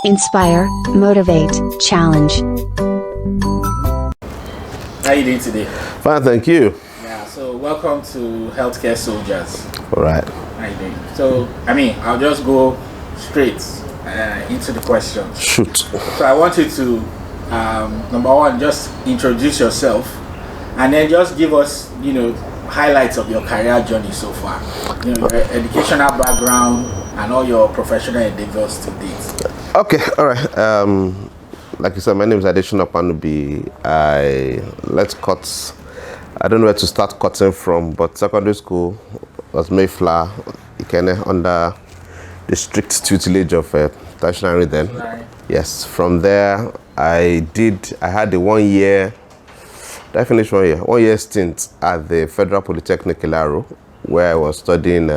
Inspire, motivate, challenge. How are you doing today? Fine, thank you. Yeah, so welcome to Healthcare Soldiers. All right. How are you doing? So, I'll just go straight into the questions. Shoot. So I want you to, number one, just introduce yourself and then just give us, highlights of your career journey so far. Your educational background and all your professional endeavors to date. Okay, all right. Like you said, my name is Adeshina Opanubi. I don't know where to start cutting from, but secondary school was Mayflower, under the strict tutelage of tertiary then. Right. Yes, from there I had a 1 year, did I finish 1 year? 1 year stint at the Federal Polytechnic Ilaro, where I was studying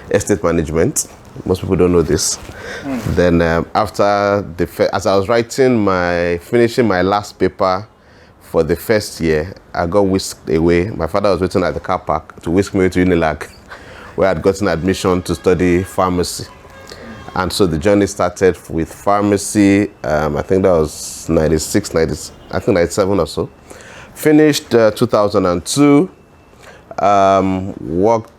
estate management. Most people don't know this. Then after as I was finishing my last paper for the first year, I got whisked away. My father was waiting at the car park to whisk me to Unilag, where I'd gotten admission to study pharmacy. And so the journey started with pharmacy. I think that was 97 or so. Finished 2002. Worked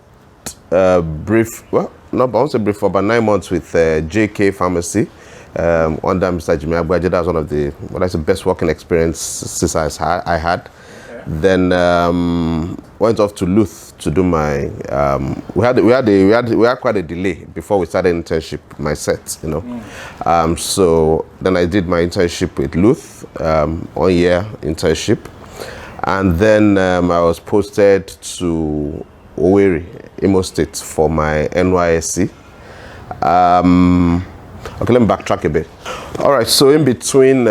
I won't say brief, for about 9 months with JK Pharmacy under Mr. Jimmy Agbaje. That was one of the best working experiences I had. Okay. Then went off to Luth to do my. We had quite a delay before we started internship. My set, So then I did my internship with Luth, 1 year internship, and then I was posted to Owerri, Imo State, for my NYSC. Okay, let me backtrack a bit. All right, so in between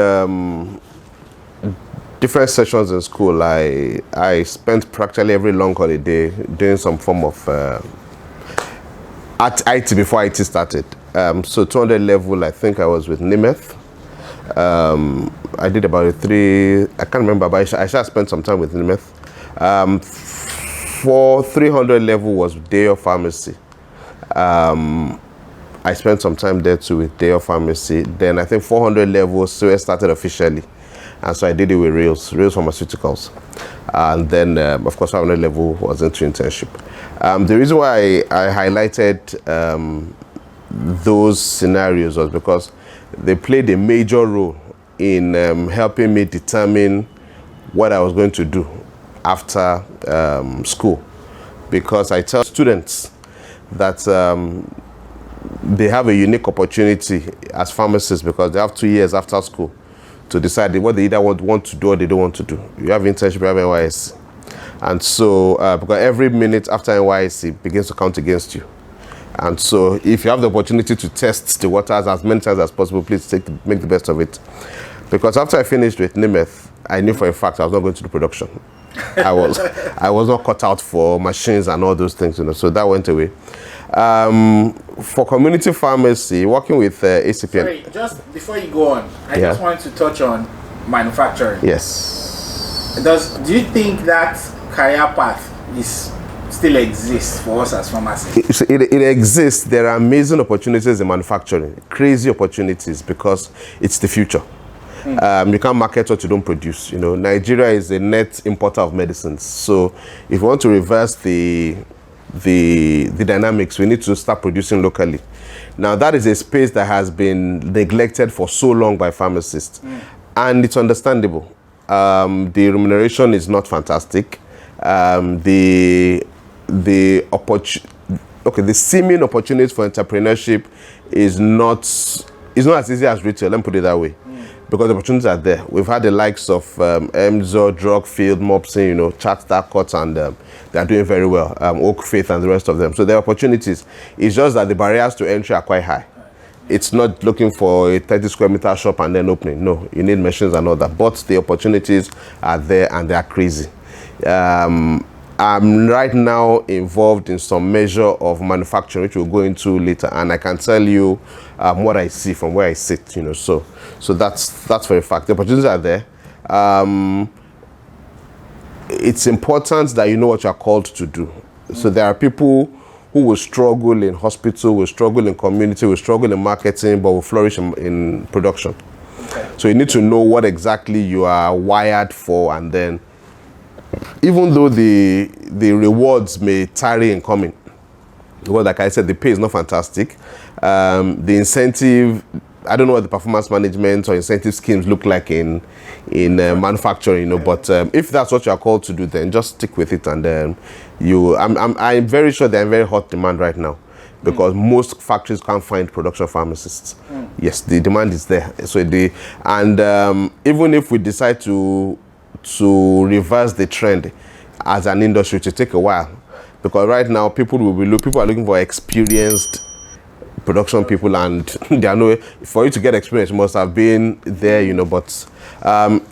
different sessions in school, I spent practically every long holiday doing some form of at IT before IT started. So 200 level, I think I was with Nimeth. I did about I can't remember, but I should spent some time with Nimeth. For 300 level was Day Pharmacy. I spent some time there too with Day Pharmacy. Then I think 400 level so I started officially. And so I did it with Rails Pharmaceuticals. And then, of course, 500 level was into internship. The reason why I highlighted those scenarios was because they played a major role in helping me determine what I was going to do after school, because I tell students that they have a unique opportunity as pharmacists, because they have 2 years after school to decide what they either want to do or they don't want to do. You have internship, you have NYSC, and so because every minute after NYSC begins to count against you. And so if you have the opportunity to test the waters as many times as possible, please make the best of it. Because after I finished with Nimeth, I knew for a fact I was not going to do production. I was not cut out for machines and all those things, so that went away. For community pharmacy, working with ACPN. Sorry, just before you go on, I just wanted to touch on manufacturing. Yes. Do you think that career path still exists for us as pharmacists? It exists. There are amazing opportunities in manufacturing, crazy opportunities, because it's the future. You can't market what you don't produce. Nigeria is a net importer of medicines. So if you want to reverse the dynamics, we need to start producing locally. Now, that is a space that has been neglected for so long by pharmacists, and it's understandable. The remuneration is not fantastic. The seeming opportunities for entrepreneurship is not as easy as retail. Let me put it that way. Because the opportunities are there. We've had the likes of Emzo, Drugfield, Mopsin, Chat Cut, and they are doing very well. Oak Faith and the rest of them. So there are opportunities. It's just that the barriers to entry are quite high. It's not looking for a 30 square meter shop and then opening. No, you need machines and all that. But the opportunities are there and they are crazy. I'm right now involved in some measure of manufacturing, which we'll go into later, and I can tell you what I see from where I sit. So that's for a fact. The opportunities are there. It's important that you know what you're called to do. So there are people who will struggle in hospital, will struggle in community, will struggle in marketing, but will flourish in production. Okay. So you need to know what exactly you are wired for, and then even though the rewards may tarry in coming, well, like I said, the pay is not fantastic. The incentive, I don't know what the performance management or incentive schemes look like in manufacturing, but if that's what you are called to do, then just stick with it, and I'm very sure they're in very hot demand right now, because most factories can't find production pharmacists. Yes, the demand is there. So even if we decide to reverse the trend as an industry, to take a while, because right now people are looking for experienced production people, and there are no, for you to get experience, you must have been there, but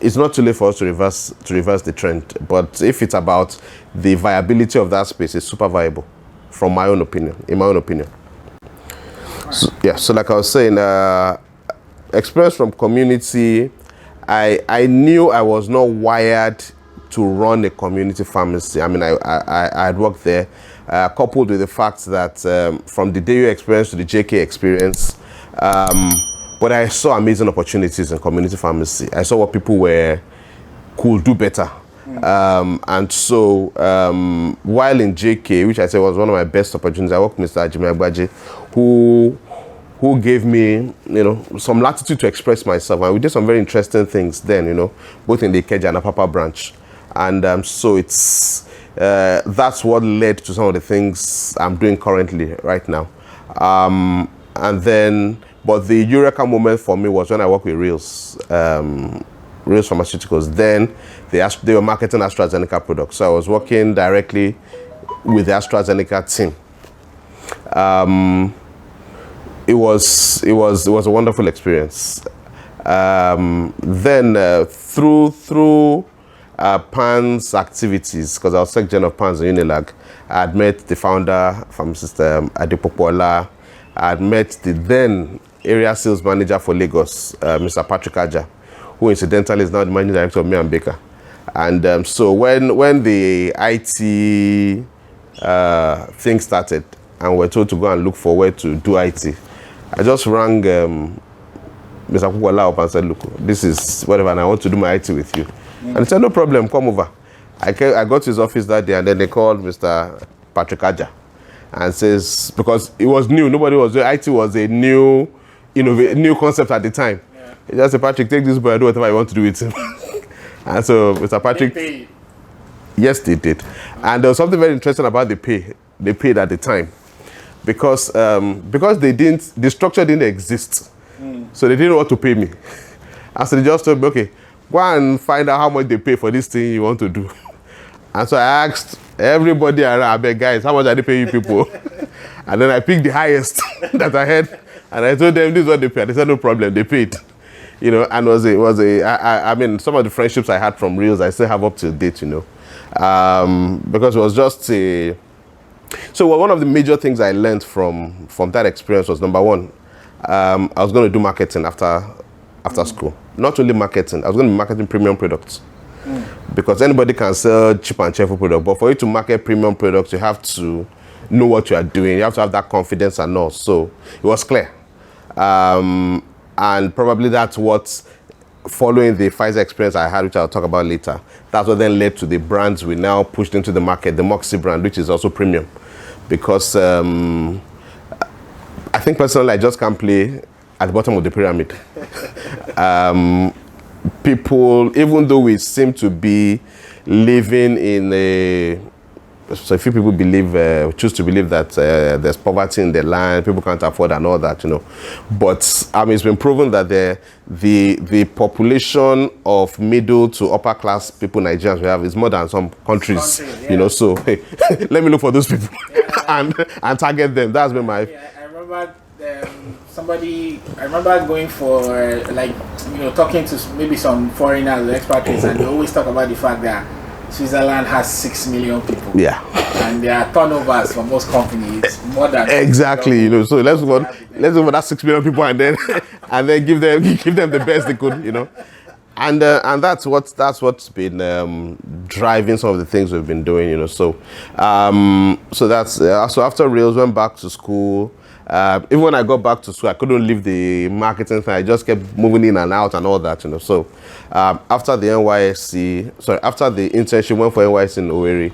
it's not too late for us to reverse the trend. But if it's about the viability of that space, it's super viable, in my own opinion. So like I was saying, experience from community, I knew I was not wired to run a community pharmacy. I mean, I had worked there, coupled with the fact that from the DU experience to the JK experience, but I saw amazing opportunities in community pharmacy. I saw what people could do better. And so while in JK, which I said was one of my best opportunities, I worked with Mr. Ajimi Agbaje, who gave me, some latitude to express myself. And we did some very interesting things then, both in the Ikeja and Apapa branch. And so that's what led to some of the things I'm doing currently right now. But the eureka moment for me was when I worked with Reels Pharmaceuticals. Then they were marketing AstraZeneca products. So I was working directly with the AstraZeneca team. It was a wonderful experience. Then through PAN's activities, because I was Secretary of PAN's in Unilag, I had met the founder, Pharmacist Adepopola. I had met the then area sales manager for Lagos, Mr. Patrick Aja, who incidentally is now the managing director of May and Baker. And so when the IT thing started, and we're told to go and look for where to do IT, I just rang Mr. Kukwala up and said, look, this is whatever, and I want to do my IT with you. And he said, no problem, come over. I got to his office that day, and then they called Mr. Patrick Aja and says, because it was new, nobody was doing IT, was a new concept at the time. Yeah. He just said, Patrick, take this boy and do whatever you want to do with him. And so Mr. Patrick, yes, they did. And there was something very interesting about the pay. They paid at the time, because the structure didn't exist, so they didn't know what to pay me. And so they just told me, okay, go and find out how much they pay for this thing you want to do. And so I asked everybody around, I beg, guys, how much are they paying you people? And then I picked the highest that I had, and I told them this is what they paid. They said no problem, they paid. And I mean, some of the friendships I had from Reels, I still have up to date, because it was just so one of the major things I learned from that experience was, number one, I was going to do marketing after school. Not only marketing, I was going to be marketing premium products. Because anybody can sell cheap and cheerful products, but for you to market premium products, you have to know what you are doing. You have to have that confidence and all. So it was clear. And probably that's what, following the Pfizer experience I had, which I'll talk about later, that's what then led to the brands we now pushed into the market, the Moxie brand, which is also premium. Because I think personally, I just can't play at the bottom of the pyramid. People, even though we seem to be living in so a few people choose to believe that there's poverty in the land, people can't afford and all that, But it's been proven that the population of middle to upper class people Nigerians we have is more than some countries, yeah. So hey, let me look for those people and target them. That's been my. Yeah, I remember I remember going for talking to maybe some foreigners or expatriates, and they always talk about the fact that Switzerland has 6 million people. Yeah. And their turnovers for most companies more than exactly. So let's go for that 6 million people and then give them the best they could. and that's what's been driving some of the things we've been doing, you know. So that's so after Rails, went back to school. Even when I got back to school, I couldn't leave the marketing thing. I just kept moving in and out and all that, you know. So after the internship, went for NYSC in Owerri.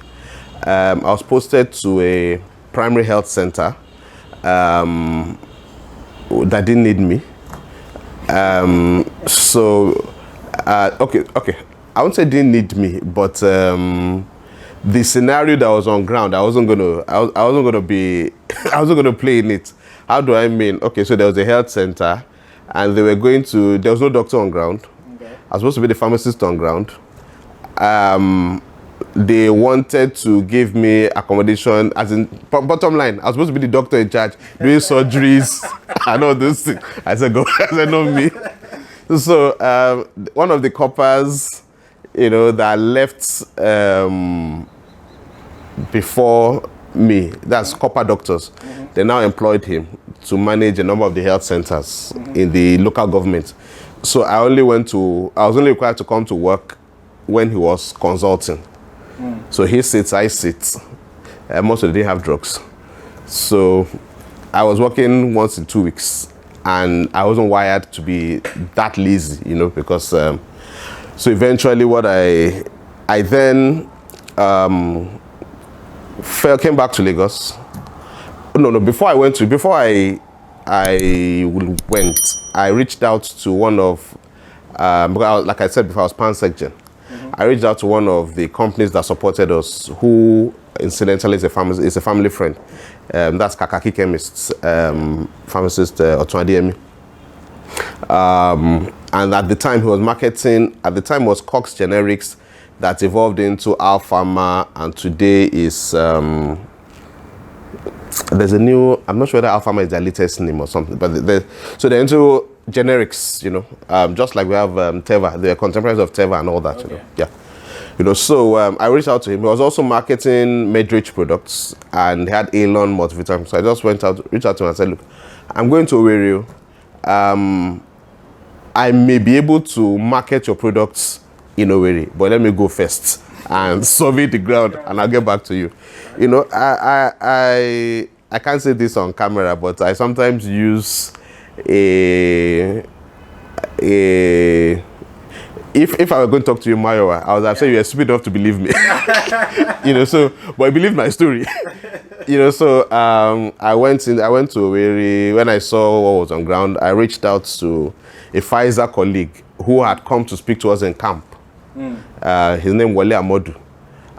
I was posted to a primary health center that didn't need me. Okay. I won't say didn't need me, but the scenario that was on ground, I wasn't gonna play in it. How do I mean? Okay, so there was a health center, and there was no doctor on ground. Okay. I was supposed to be the pharmacist on ground. They wanted to give me accommodation, as in, bottom line, I was supposed to be the doctor in charge, doing surgeries and all those things. I said, go. I said, not me. So one of the coppers, you know, that left before me, that's copper doctors, they now employed him to manage a number of the health centers in the local government. So I was only required to come to work when he was consulting. So he sits, I sit. Most of them didn't have drugs. So I was working once in 2 weeks, and I wasn't wired to be that lazy, you know, because so eventually what I then came back to Lagos. No, before I went, I reached out to one of, like I said before, I was Pan-Secgen. I reached out to one of the companies that supported us, who incidentally is a family friend. That's Kakaki Chemists, Pharmacist Otuadiemi. And at the time he was marketing, was Cox Generics that evolved into Alpharma, and today is, there's a new, I'm not sure whether Alpharma is their latest name or something, but so they're into generics, you know, just like we have Teva, they're contemporaries of Teva and all that, you know. Yeah. You know, so I reached out to him. He was also marketing Medrich products, and he had Elon multivitamin. So I just reached out to him and said, look, I'm going to Owerri. I may be able to market your products in Owerri, but let me go first and survey the ground, and I'll get back to you. You know, I can't say this on camera, but I sometimes use if I were going to talk to you, Mayowa, I was saying you're stupid enough to believe me. You know, so, but I believed my story. You know, so I went to Owerri. When I saw what was on ground, I reached out to a Pfizer colleague who had come to speak to us in camp. His name was Wale Amodu.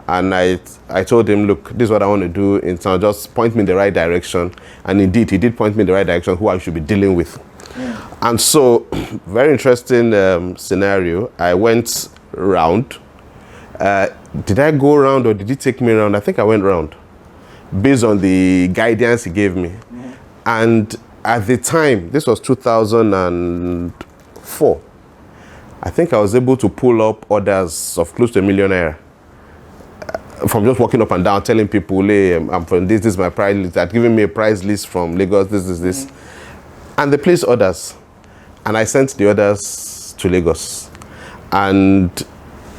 And I told him, look, this is what I want to do in town. Just point me in the right direction. And indeed, he did point me in the right direction, who I should be dealing with. And so, very interesting scenario. I went round. Did I go round or did he take me around? I think I went round, based on the guidance he gave me. And at the time, this was 2004, I think I was able to pull up orders of close to ₦1 million. From just walking up and down, telling people, hey, I'm from this is my price list. They'd given me a price list from Lagos, this. And they placed orders. And I sent the orders to Lagos. And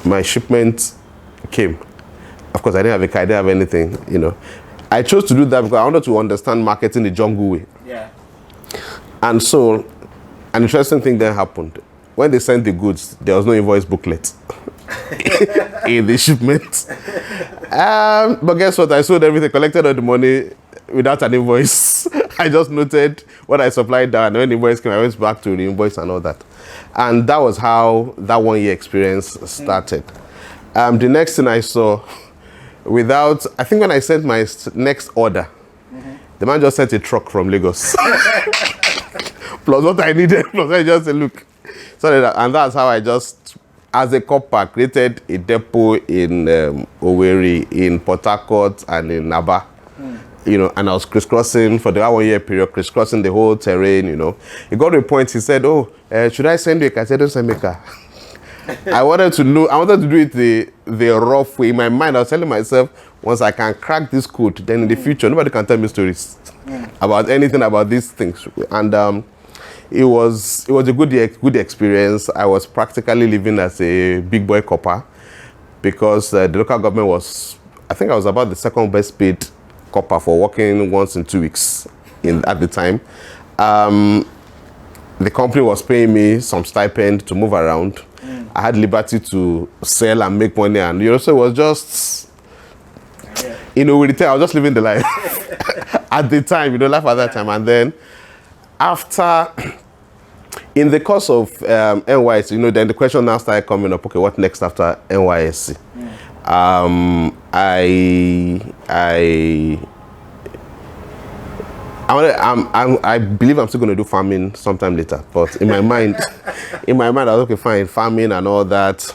my shipment came. Of course, I didn't have a car, I didn't have anything, you know. I chose to do that because I wanted to understand marketing the jungle way. Yeah. And so, an interesting thing then happened. When they sent the goods, there was no invoice booklet in the shipment. But guess what? I sold everything, collected all the money without an invoice. I just noted what I supplied down, and when the invoice came, I went back to the invoice and all that. And that was how that 1 year experience started. The next thing I saw, I think when I sent my next order, the man just sent a truck from Lagos. Plus what I needed, plus I just said, look. And that's how I just, as a copper, created a depot in Owerri, in Port Harcourt, and in Aba. You know, and I was crisscrossing for the 1 year period, crisscrossing the whole terrain, you know. It got to a point, he said, should I send you a car? I said, don't send me a car. I wanted to do it the rough way. In my mind, I was telling myself, once I can crack this code, then in the future, nobody can tell me stories about anything about these things. And it was a good experience. I was practically living as a big boy copper because the local government was, I think I was about the second best paid copper for working once in 2 weeks at the time. The company was paying me some stipend to move around. I had liberty to sell and make money, and so it was just, I was just living the life at the time, life at that time. And then after, in the course of NYSC, then the question now started coming up, okay, what next after NYSC? I believe I'm still going to do farming sometime later, but in my mind, I was okay, fine, farming and all that.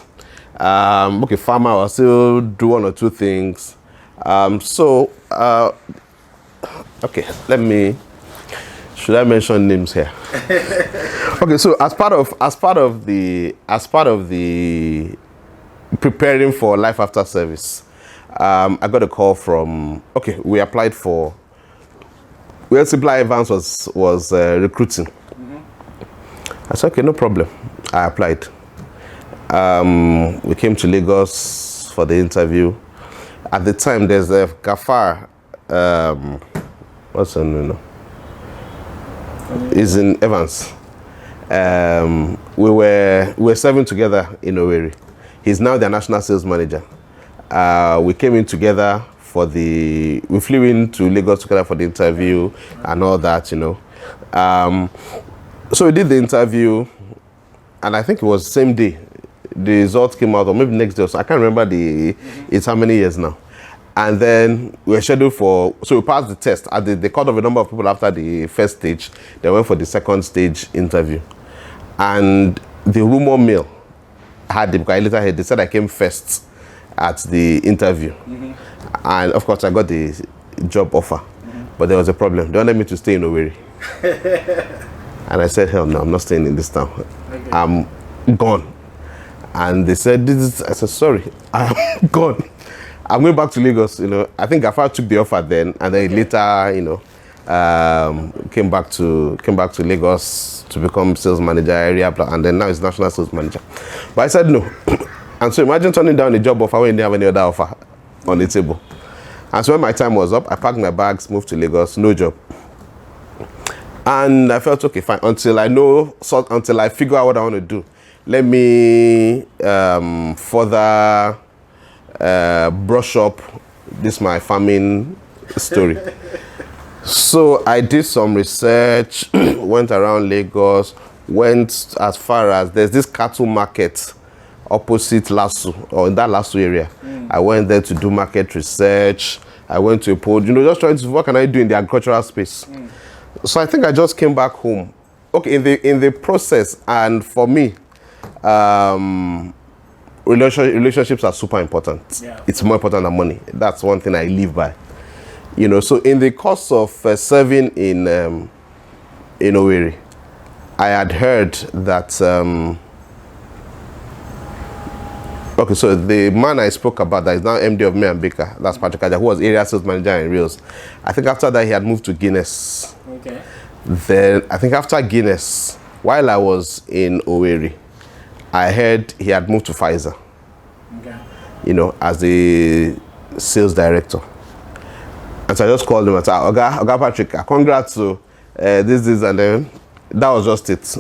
Okay, farmer, I'll still do one or two things. Okay, should I mention names here? Okay, so as part of the preparing for life after service, I got a call from, we applied for, Supply Evans was recruiting. I said, okay, no problem. I applied. We came to Lagos for the interview. At the time, there's a Gafar, what's her name? Is in Evans. We were serving together in Owerri. He's now the national sales manager. We came in together we flew into Lagos together for the interview and all that, So we did the interview, and I think it was the same day. The results came out, or maybe next day. So I can't remember it's how many years now. And then we were scheduled so we passed the test. They called off a number of people after the first stage. They went for the second stage interview. And the rumor mill because I later heard, they said I came first at the interview. And of course I got the job offer. But there was a problem. They wanted me to stay in Owerri. And I said, hell no, I'm not staying in this town. Okay. I'm gone. And they said, I said, sorry, I'm gone. I'm going back to Lagos, I think Gafar took the offer then, and then later, came back to Lagos to become sales manager, and then now he's national sales manager. But I said no. And so imagine turning down a job offer when you didn't have any other offer on the table. And so when my time was up, I packed my bags, moved to Lagos, no job. And I felt, okay, fine, until I figure out what I want to do. Let me further brush up my farming story. So I did some research, went around Lagos, went as far as there's this cattle market opposite Lasso, or in that Lasso area. I went there to do market research. I went to a pod, just trying to, what can I do in the agricultural space? So I think I just came back home. Okay, in the process, and for me, relationships are super important. Yeah. It's more important than money. That's one thing I live by. So in the course of serving in Owerri, I had heard that so the man I spoke about that is now MD of May and Baker, that's Patrick Aja, who was area sales manager in Reels. I think after that he had moved to Guinness. Okay. Then I think after Guinness, while I was in Owerri, I heard he had moved to Pfizer. Okay. As the sales director. And so I just called him and said, Oga Patrick, congrats to this, and then that was just it.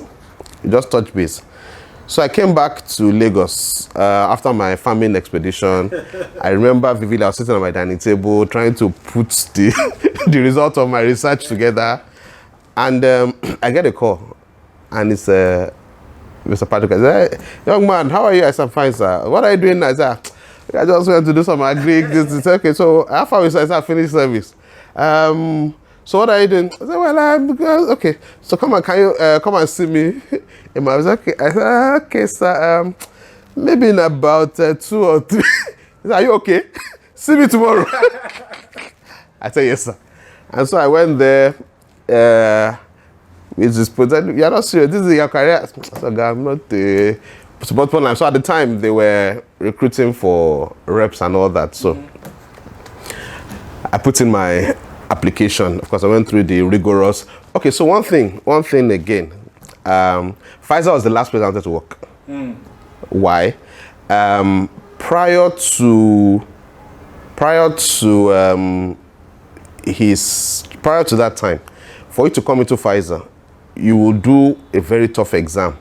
Just touch base. So I came back to Lagos after my farming expedition. I remember vividly, I was sitting on my dining table trying to put the result of my research together. And I get a call, and it's Mr. Patrick. I said, hey, young man, how are you? I said, fine, sir. What are you doing? I said, I just went to do some agri. Okay, so after I said, finished service. So what are you doing? I said, well, I'm okay. So come and see me. I was okay. I said, okay, sir. Maybe in about 2 or 3. He said, are you okay? See me tomorrow. I said, yes, sir. And so I went there. With this project, you're not serious. This is your career. I said, I'm not support plan. So at the time, they were recruiting for reps and all that. So I put in my application. Of course, I went through the rigorous. Okay, so one thing again. Pfizer was the last place I wanted to work. Why? Prior to that time, for you to come into Pfizer, you will do a very tough exam,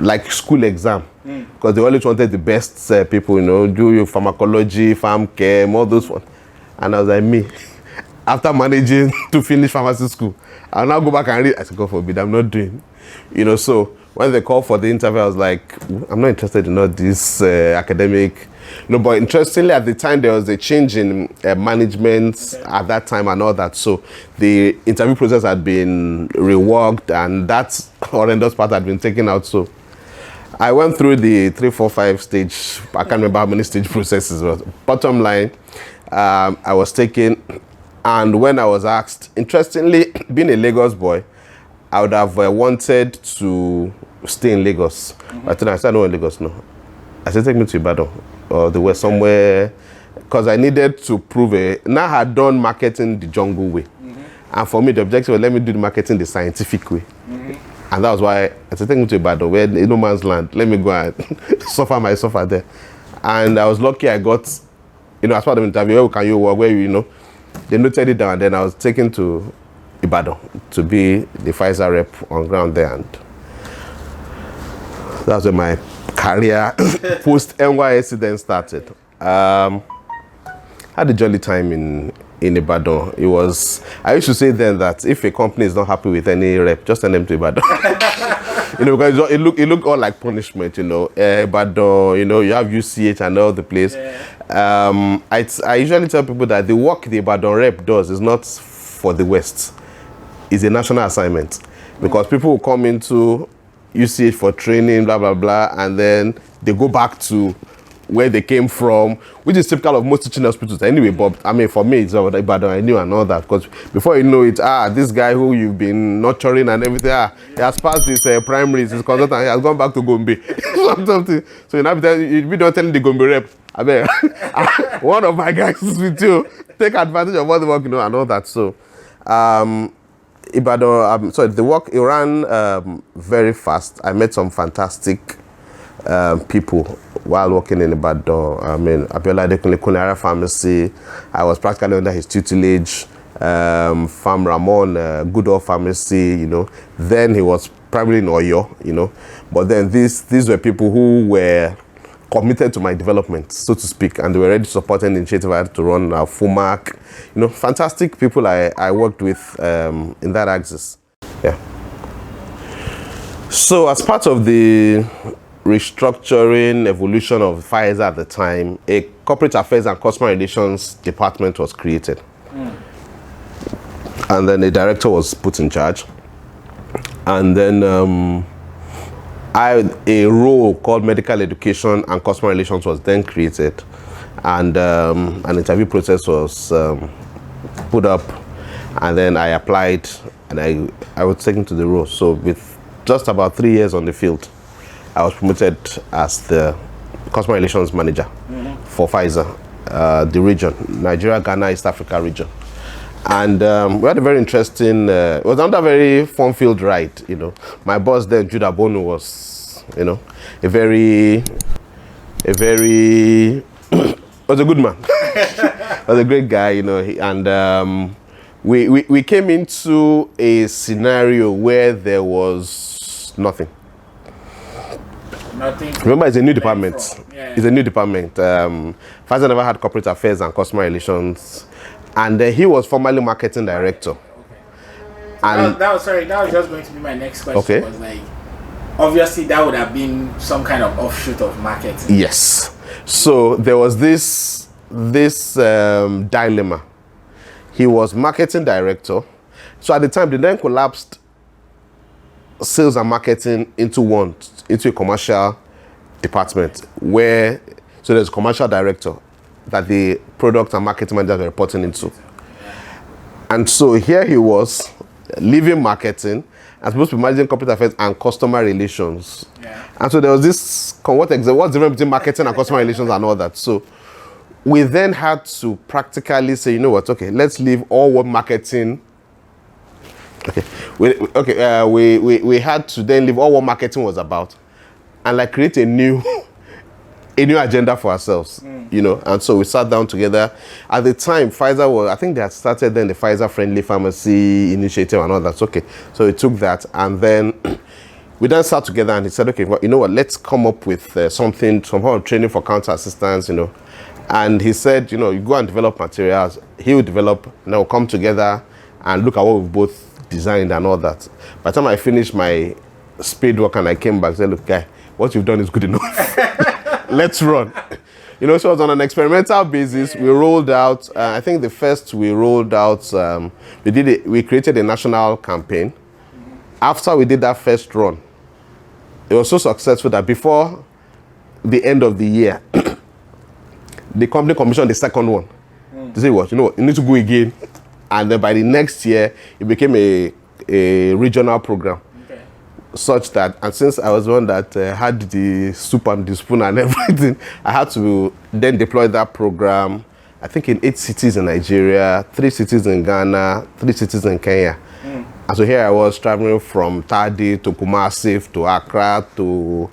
like school exam, because they always wanted the best people, do your pharmacology, pharm chem, all those ones. And I was like, me, after managing to finish pharmacy school, I'll now go back and read. I said, God forbid, I'm not doing, so when they called for the interview, I was like, I'm not interested in all this academic. But interestingly, at the time, there was a change in management at that time and all that. So the interview process had been reworked, and that horrendous part had been taken out. So I went through the 3, 4, 5 stage, I can't remember how many stage processes, but bottom line, I was taken. And when I was asked, interestingly, being a Lagos boy, I would have wanted to stay in Lagos. But then I said, no, in Lagos, no. I said, take me to Ibadan, or they were somewhere, because I needed to prove now I had done marketing the jungle way. And for me, the objective was, let me do the marketing the scientific way. And that was why I said, take me to Ibadan, where in no man's land. Let me go and suffer there. And I was lucky I got, as part of the interview, where can you work, where they noted it down, and then I was taken to Ibadan to be the Pfizer rep on ground there, and that was when my career post NYSC then started. Had a jolly time in Ibadan. I used to say then that if a company is not happy with any rep, just send them to Ibadan. Because it looked all like punishment, Ibadan, you have UCH and all the place. I usually tell people that the work the Ibadan rep does is not for the West. It's a national assignment. Because people will come into UCH for training, blah, blah, blah, and then they go back to where they came from, which is typical of most teaching hospitals anyway. But for me, it's about Ibadan, I knew and all that, because before you know it, this guy who you've been nurturing and everything, he has passed his primaries, his consultant, he has gone back to Gombe. Something. So you don't telling the Gombe rep, one of my guys is with you, take advantage of all the work, and all that. So Ibadan, the work, it ran very fast. I met some fantastic people while working in Ibadan. Abiola Adekunle Pharmacy, I was practically under his tutelage. Farm Ramon, good old pharmacy, Then he was probably in Oyo, But then these were people who were committed to my development, so to speak, and they were ready to support an initiative I had to run, FUMAC, fantastic people I worked with in that axis. Yeah. So as part of the restructuring evolution of Pfizer at the time, a corporate affairs and customer relations department was created. And then a director was put in charge. And then a role called medical education and customer relations was then created. And an interview process was put up. And then I applied, and I was taken to the role. So with just about 3 years on the field, I was promoted as the customer relations manager for Pfizer, the region, Nigeria, Ghana, East Africa region. And we had a very interesting, it was another very fun-filled ride, My boss then, Judah Bonu, was, a very, was a good man. Was a great guy, and we came into a scenario where there was nothing. Remember, it's a new department. It's a new department. Pfizer never had corporate affairs and customer relations. And he was formerly marketing director. And that was just going to be my next question. Okay. Was like, obviously that would have been some kind of offshoot of marketing. Yes. So there was this dilemma. He was marketing director. So at the time, they then collapsed sales and marketing into a commercial department so there's a commercial director that the product and marketing managers were reporting into. And so here he was, leaving marketing and supposed to be managing corporate affairs and customer relations. Yeah. And so there was this, what's the difference between marketing and customer relations and all that? So we then had to practically say, okay, let's leave all what marketing We had to then leave all what marketing was about and like create a new agenda for ourselves, you know. And so we sat down together. At the time, Pfizer was, I think they had started then the Pfizer Friendly Pharmacy Initiative and all that. Okay, so we took that, and then we then sat together and he said, okay, well, you know what, let's come up with some form of training for counter assistants, you know. And he said, you know, you go and develop materials, he will develop, and then we'll come together and look at what we've both designed and all that. By the time I finished my spade work and I came back, I said, look, guy, what you've done is good enough. Let's run. You know, so it was on an experimental basis. We rolled out, I think the first we rolled out, we created a national campaign. After we did that first run, it was so successful that before the end of the year, the company commissioned the second one. To say what, you know, you need to go again. And then by the next year, it became a regional program. Okay. Such that, and since I was the one that had the soup and the spoon and everything, I had to then deploy that program, I think in 8 cities in Nigeria, 3 cities in Ghana, 3 cities in Kenya. And so here I was traveling from Tadi to Kumasi to Accra to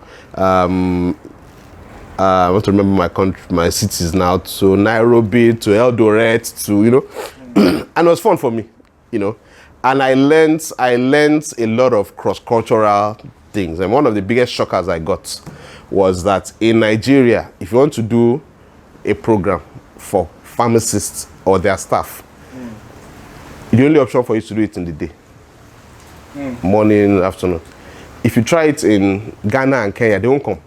I want to remember my cities now, to Nairobi, to Eldoret, to, you know, and it was fun for me, you know. And I learned a lot of cross-cultural things. And one of the biggest shockers I got was that in Nigeria, if you want to do a program for pharmacists or their staff, the only option for you to do it in the day. Morning, afternoon. If you try it in Ghana and Kenya, they won't come.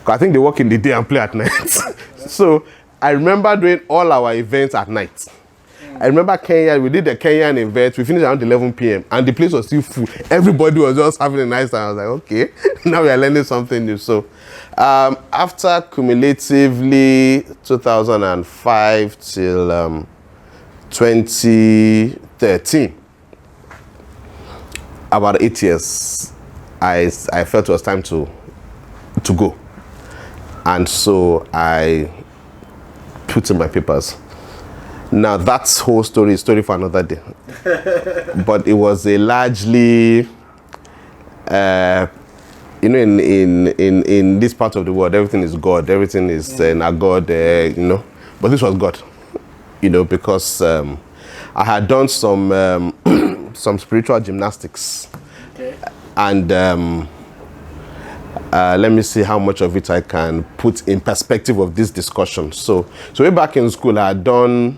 I think they work in the day and play at night. So I remember doing all our events at night. I remember Kenya, we did the Kenyan event, we finished around 11 p.m. and the place was still full. Everybody was just having a nice time. I was like, okay, now we are learning something new. So after cumulatively 2005 till 2013, about 8 years, I felt it was time to go. And so I put in my papers. Now that whole story is story for another day. But it was a largely, you know, in this part of the world, everything is God, everything is not God, you know. But this was God, you know, because I had done some some spiritual gymnastics. Okay. And let me see how much of it I can put in perspective of this discussion. So way back in school, I've done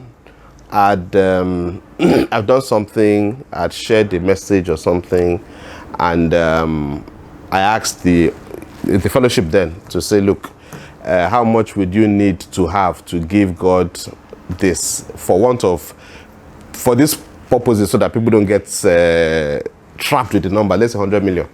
something, I'd shared a message or something, and I asked the fellowship then to say, look, how much would you need to have to give God this for this purposes, so that people don't get trapped with the number, let's say 100 million.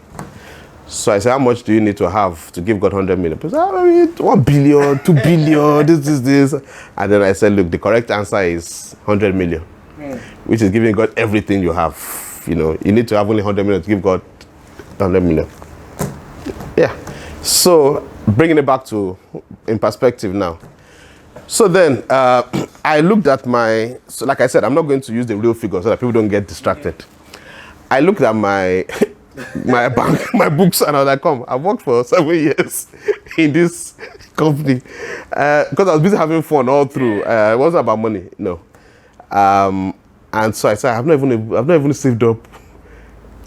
So I said, how much do you need to have to give God 100 million? People said, maybe 1 billion, 2 billion, this. And then I said, look, the correct answer is 100 million, which is giving God everything you have. You know, you need to have only 100 million to give God 100 million. Yeah. So bringing it back in perspective now. So then I looked at so like I said, I'm not going to use the real figure so that people don't get distracted. I looked at my bank, my books, and I was like, come, I've worked for 7 years in this company. Because I was busy having fun all through. It wasn't about money, no. And so I said, I've not even saved up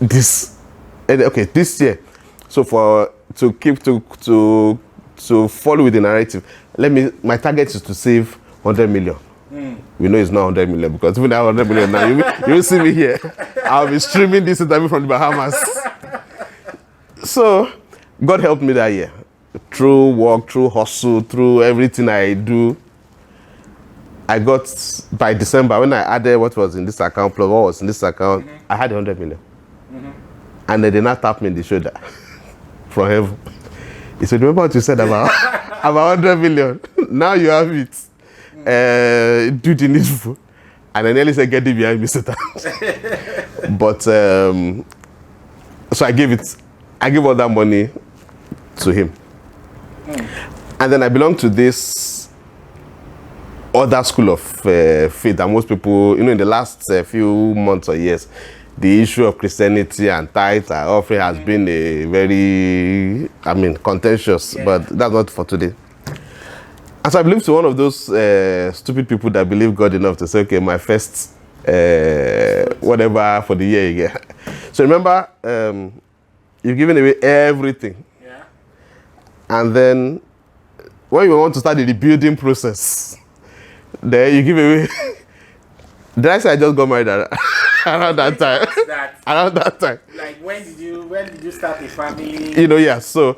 this year. So to follow with the narrative, my target is to save 100 million. We know it's not 100 million, because even at 100 million now, you will see me here. I'll be streaming this interview from the Bahamas. So God helped me that year. Through work, through hustle, through everything I do. I got, by December, when I added what was in this account plus what was in this account, I had 100 million. And then they now tapped me in the shoulder from heaven. He said, remember what you said about 100 million? Now you have it. Do the needful. And I nearly said, get it behind me, Satan. But so I gave all that money to him. And then I belong to this other school of faith that most people, in the last few months or years, the issue of Christianity and tithes and offering has been a very, contentious, but that's not for today. And so I believe to one of those stupid people that believe God enough to say, okay, my first whatever for the year you get. So remember, you've given away everything. Yeah. And then when you want to start the rebuilding process, then you give away. Did I say I just got married around that time? Around that time. Like when did you start a family? Yeah. So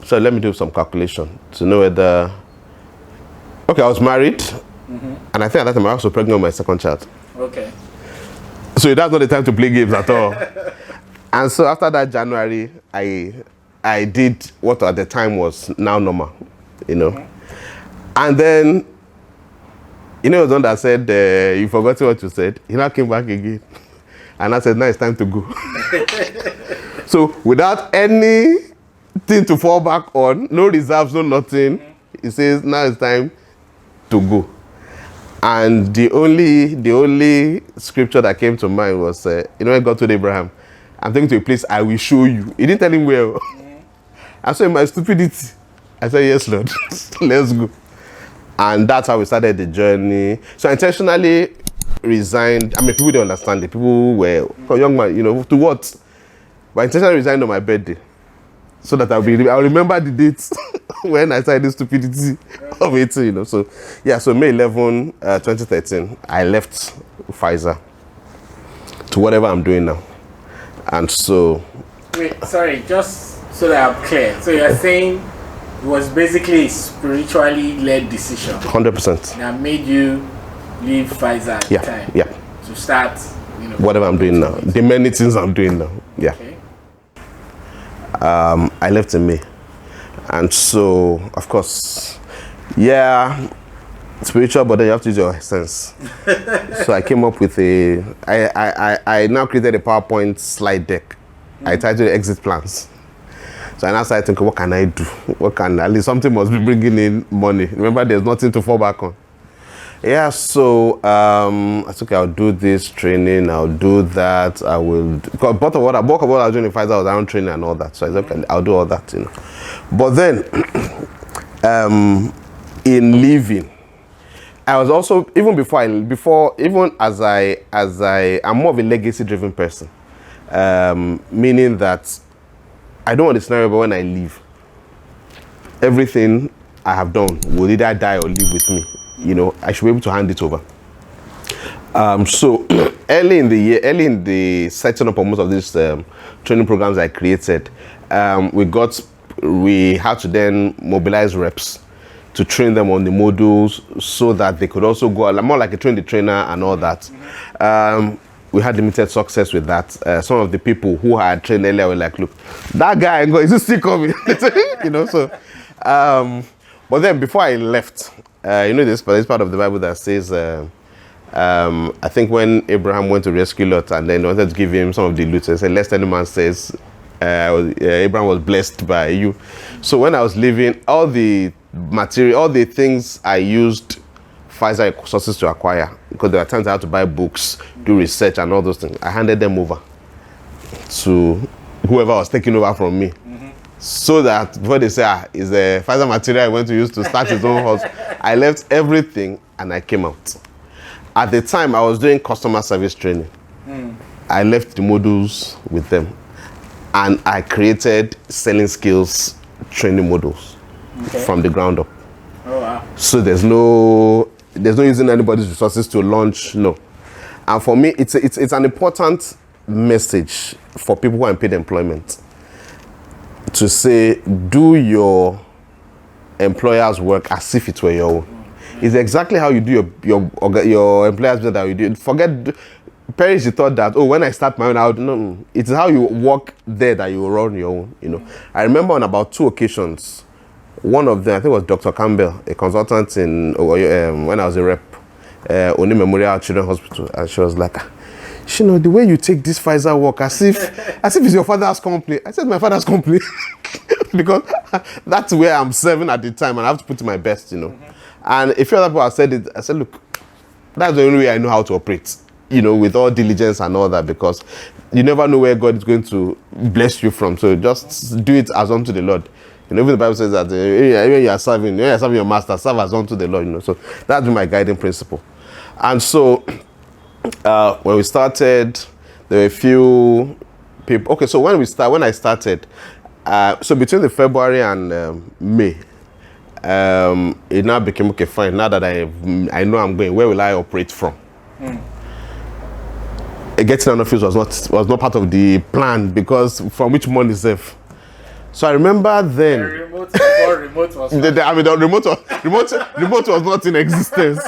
so let me do some calculation to know whether. Okay, I was married, and I think at that time I was also pregnant with my second child. Okay. So that's not the time to play games at all. And so after that January, I did what at the time was now normal, And then, it was one that said, you forgot what you said. He now came back again. And I said, now it's time to go. So without anything to fall back on, no reserves, no nothing, he says, now it's time to go. And the only scripture that came to mind was, when God told Abraham, I'm taking to a place I will show you. He didn't tell him where. And so in my stupidity, I said, yes, Lord, let's go. And that's how we started the journey. So I intentionally resigned. People don't understand it. People were, young man, to what? But I intentionally resigned on my birthday. So that I'll remember the dates when I started this stupidity of 18, So, so May 11, 2013, I left Pfizer to whatever I'm doing now. And so... Wait, sorry, just so that I'm clear. So you're saying it was basically a spiritually led decision. 100%. That made you leave Pfizer at the time. Yeah. To start, whatever I'm doing now. The many things I'm doing now. Yeah. Okay. I left in May. And so, of course, spiritual, but then you have to use your sense. So I came up with I now created a PowerPoint slide deck. I titled Exit Plans. So I now started thinking, what can I do? At least something must be bringing in money. Remember, there's nothing to fall back on. So I said, okay, I'll do this training, I'll do that, I will, because bulk of what I was doing in Pfizer was around training and all that. So I said, okay, I'll do all that, But then, in leaving, I was also, I'm more of a legacy-driven person. Meaning that I don't want the scenario, but when I leave, everything I have done will either die or live with me. I should be able to hand it over. So early in the setting up of most of these training programs I created, we had to then mobilize reps to train them on the modules so that they could also go more like a train the trainer and all that. We had limited success with that. Some of the people who had trained earlier were like, look, that guy, is he still coming? But then before I left, this part of the Bible that says, I think when Abraham went to rescue Lot and then wanted to give him some of the loot, they said, lest any man says, Abraham was blessed by you. So when I was leaving, all the material, all the things I used Pfizer sources to acquire, because there were times I had to buy books, do research and all those things, I handed them over to whoever was taking over from me. So that before they say, is the Pfizer material I went to use to start his own house, I left everything and I came out. At the time, I was doing customer service training. I left the modules with them and I created selling skills training modules from the ground up. Oh, wow. So there's no using anybody's resources to launch, no. And for me, it's an important message for people who are in paid employment to say, do your employer's work as if it were your own. It's exactly how you do your employer's business that you do. Forget, perish the thought that, when I start my own, no. It's how you work there that you run your own, I remember on about 2 occasions, one of them, I think it was Dr. Campbell, a consultant when I was a rep, Oni Memorial Children's Hospital, and she was like, Shina, the way you take this Pfizer work as if it's your father's company. I said, my father's company. because that's where I'm serving at the time, and I have to put in my best, And a few other people have said it. I said, look, that's the only way I know how to operate, with all diligence and all that, because you never know where God is going to bless you from. So just do it as unto the Lord. Even the Bible says that when you are serving your master, serve as unto the Lord. So that's been my guiding principle. And so when we started, there were a few people. Okay, so when I started, so between the February and May, it now became okay. Fine. Now that I know I'm going, where will I operate from? Getting an office was not part of the plan, because from which money save. So I remember then. Remote was. Remote was not in existence,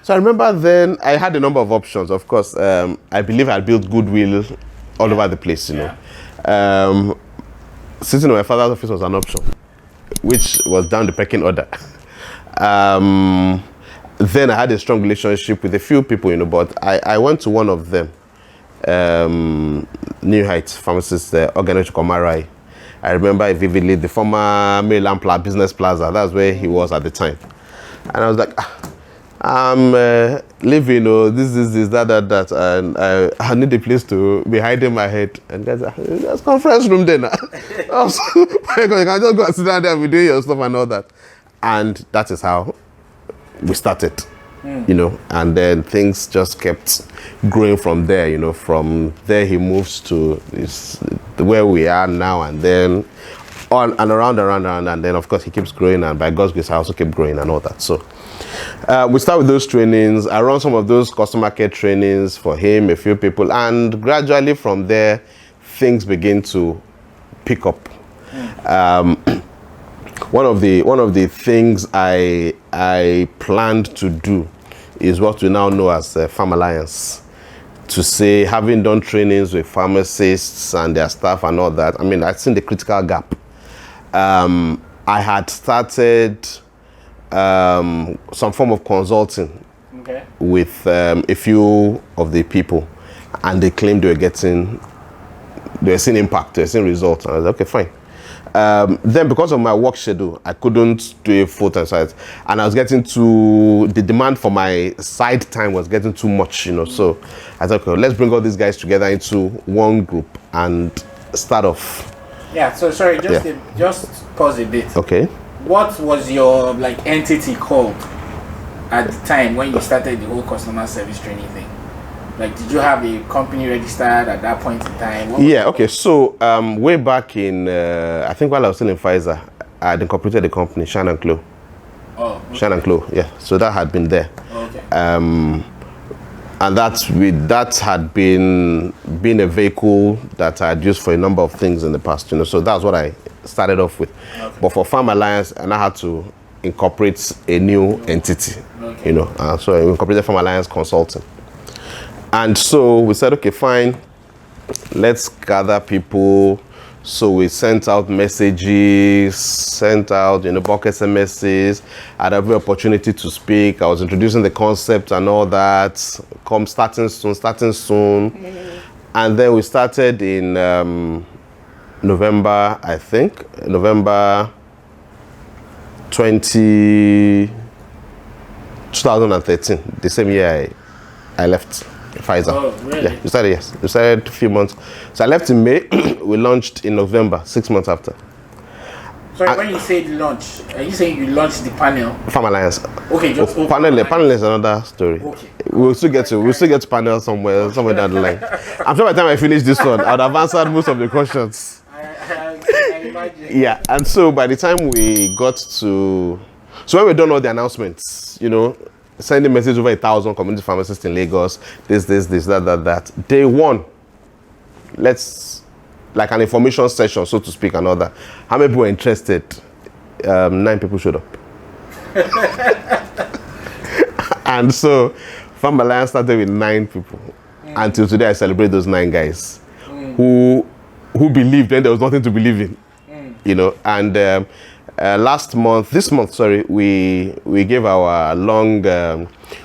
So I remember then I had a number of options. Of course, I believe I built goodwill all over the place, Sitting in my father's office was an option, which was down the pecking order. Then I had a strong relationship with a few people, but I went to one of them, New Heights Pharmacist, Organic Komarai. I remember vividly the former Mainland Business Plaza. That's where he was at the time. And I was like, I'm leaving, this, that, and I need a place to be hiding my head. And guys, there's conference room there now. So, you can just go and sit down there and be doing your stuff and all that. And that is how we started, and then things just kept growing from there. From there he moves to where we are now, and then on and around, and then of course he keeps growing, and by God's grace I also keep growing and all that. So we start with those trainings. I run some of those customer care trainings for him, a few people, and gradually from there things begin to pick up. One of the things I planned to do is what we now know as Farm Alliance. To say, having done trainings with pharmacists and their staff and all that, I've seen the critical gap. I had started some form of consulting with a few of the people, and they claimed they were seeing impact, they were seeing results. And I was like, okay, fine. Then because of my work schedule, I couldn't do a full-time site, and I was getting the demand for my side time was getting too much, so I thought, okay, let's bring all these guys together into one group and start off. Yeah, so sorry, just pause a bit. Okay. What was your entity called at the time when you started the whole customer service training thing? Did you have a company registered at that point in time? Okay. So way back in, I think while I was still in Pfizer, I had incorporated the company, Shina and Clo. Oh, okay. Shina and Clo, yeah. So that had been there. Okay. And that had been a vehicle that I had used for a number of things in the past, So that's what I started off with. Okay. But for Farm Alliance, and I had to incorporate a new entity, So I incorporated Farm Alliance Consulting. And so we said, okay, fine, let's gather people. So we sent out messages, bulk SMSs. I had every opportunity to speak. I was introducing the concept and all that. Starting soon. Mm-hmm. And then we started in November 2013, the same year I left Pfizer. Oh, really? Yeah, we started a few months. So I left in May. We launched in November, 6 months after. Sorry, when you say launch, are you saying you launched the panel? Farm Alliance. Okay, just panel is another story. Okay. We'll still get to panel somewhere down the line. I'm sure by the time I finish this one, I would have answered most of the questions. I imagine. Yeah, and so by the time we got to, when we done all the announcements, sending message over 1,000 community pharmacists in Lagos, this, that. Day one, let's, like an information session, so to speak, and all that. How many people were interested? 9 people showed up. And so, Farm Alliance started with 9 people. Until today, I celebrate those 9 guys who believed when there was nothing to believe in. And this month, we gave our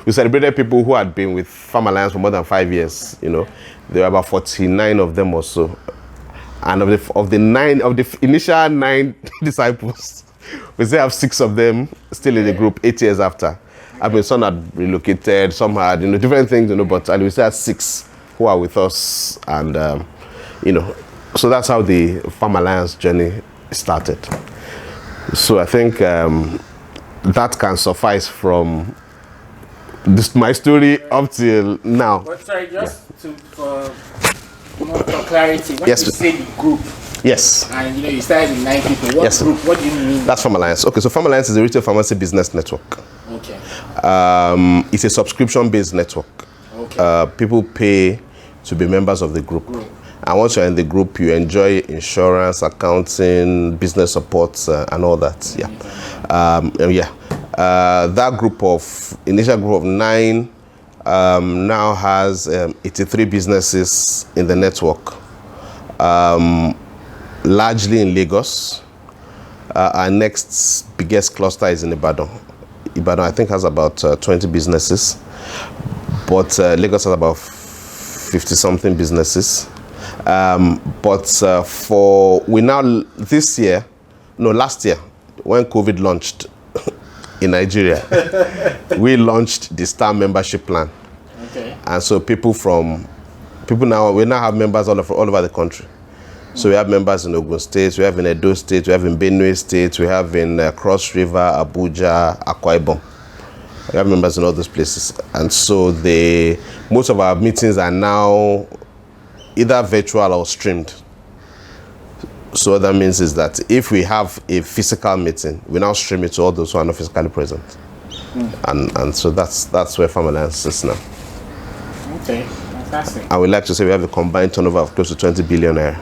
we celebrated people who had been with Farm Alliance for more than 5 years. There were about 49 of them or so. And of the initial 9 disciples, we still have 6 of them still in the group 8 years after. I mean, some had relocated, some had, different things, but and we still have 6 who are with us, and so that's how the Farm Alliance journey started. So I think that can suffice from my story up till now. But sorry, just for clarity, when yes, you say the group, yes, and you started with 9 people, what yes, group? What do you mean? That's Farm Alliance. Okay, so Farm Alliance is a retail pharmacy business network. Okay. It's a subscription-based network. Okay. People pay to be members of the group. And once you're in the group, you enjoy insurance, accounting, business support, and all that. Yeah. That initial group of 9 now has 83 businesses in the network, largely in Lagos. Our next biggest cluster is in Ibadan. Ibadan, I think, has about 20 businesses, but Lagos has about 50-something businesses. Last year, when COVID launched in Nigeria, we launched the Star membership plan. Okay. And so we now have members all over the country. So we have members in Ogun State, we have in Edo State, we have in Benue State, we have in Cross River, Abuja, Akwa Ibom. We have members in all those places. And so most of our meetings are now either virtual or streamed. So what that means is that if we have a physical meeting, we now stream it to all those who are not physically present. And so that's where Farm Alliance is now. Okay, fantastic. And we like to say we have a combined turnover of close to 20 billion naira.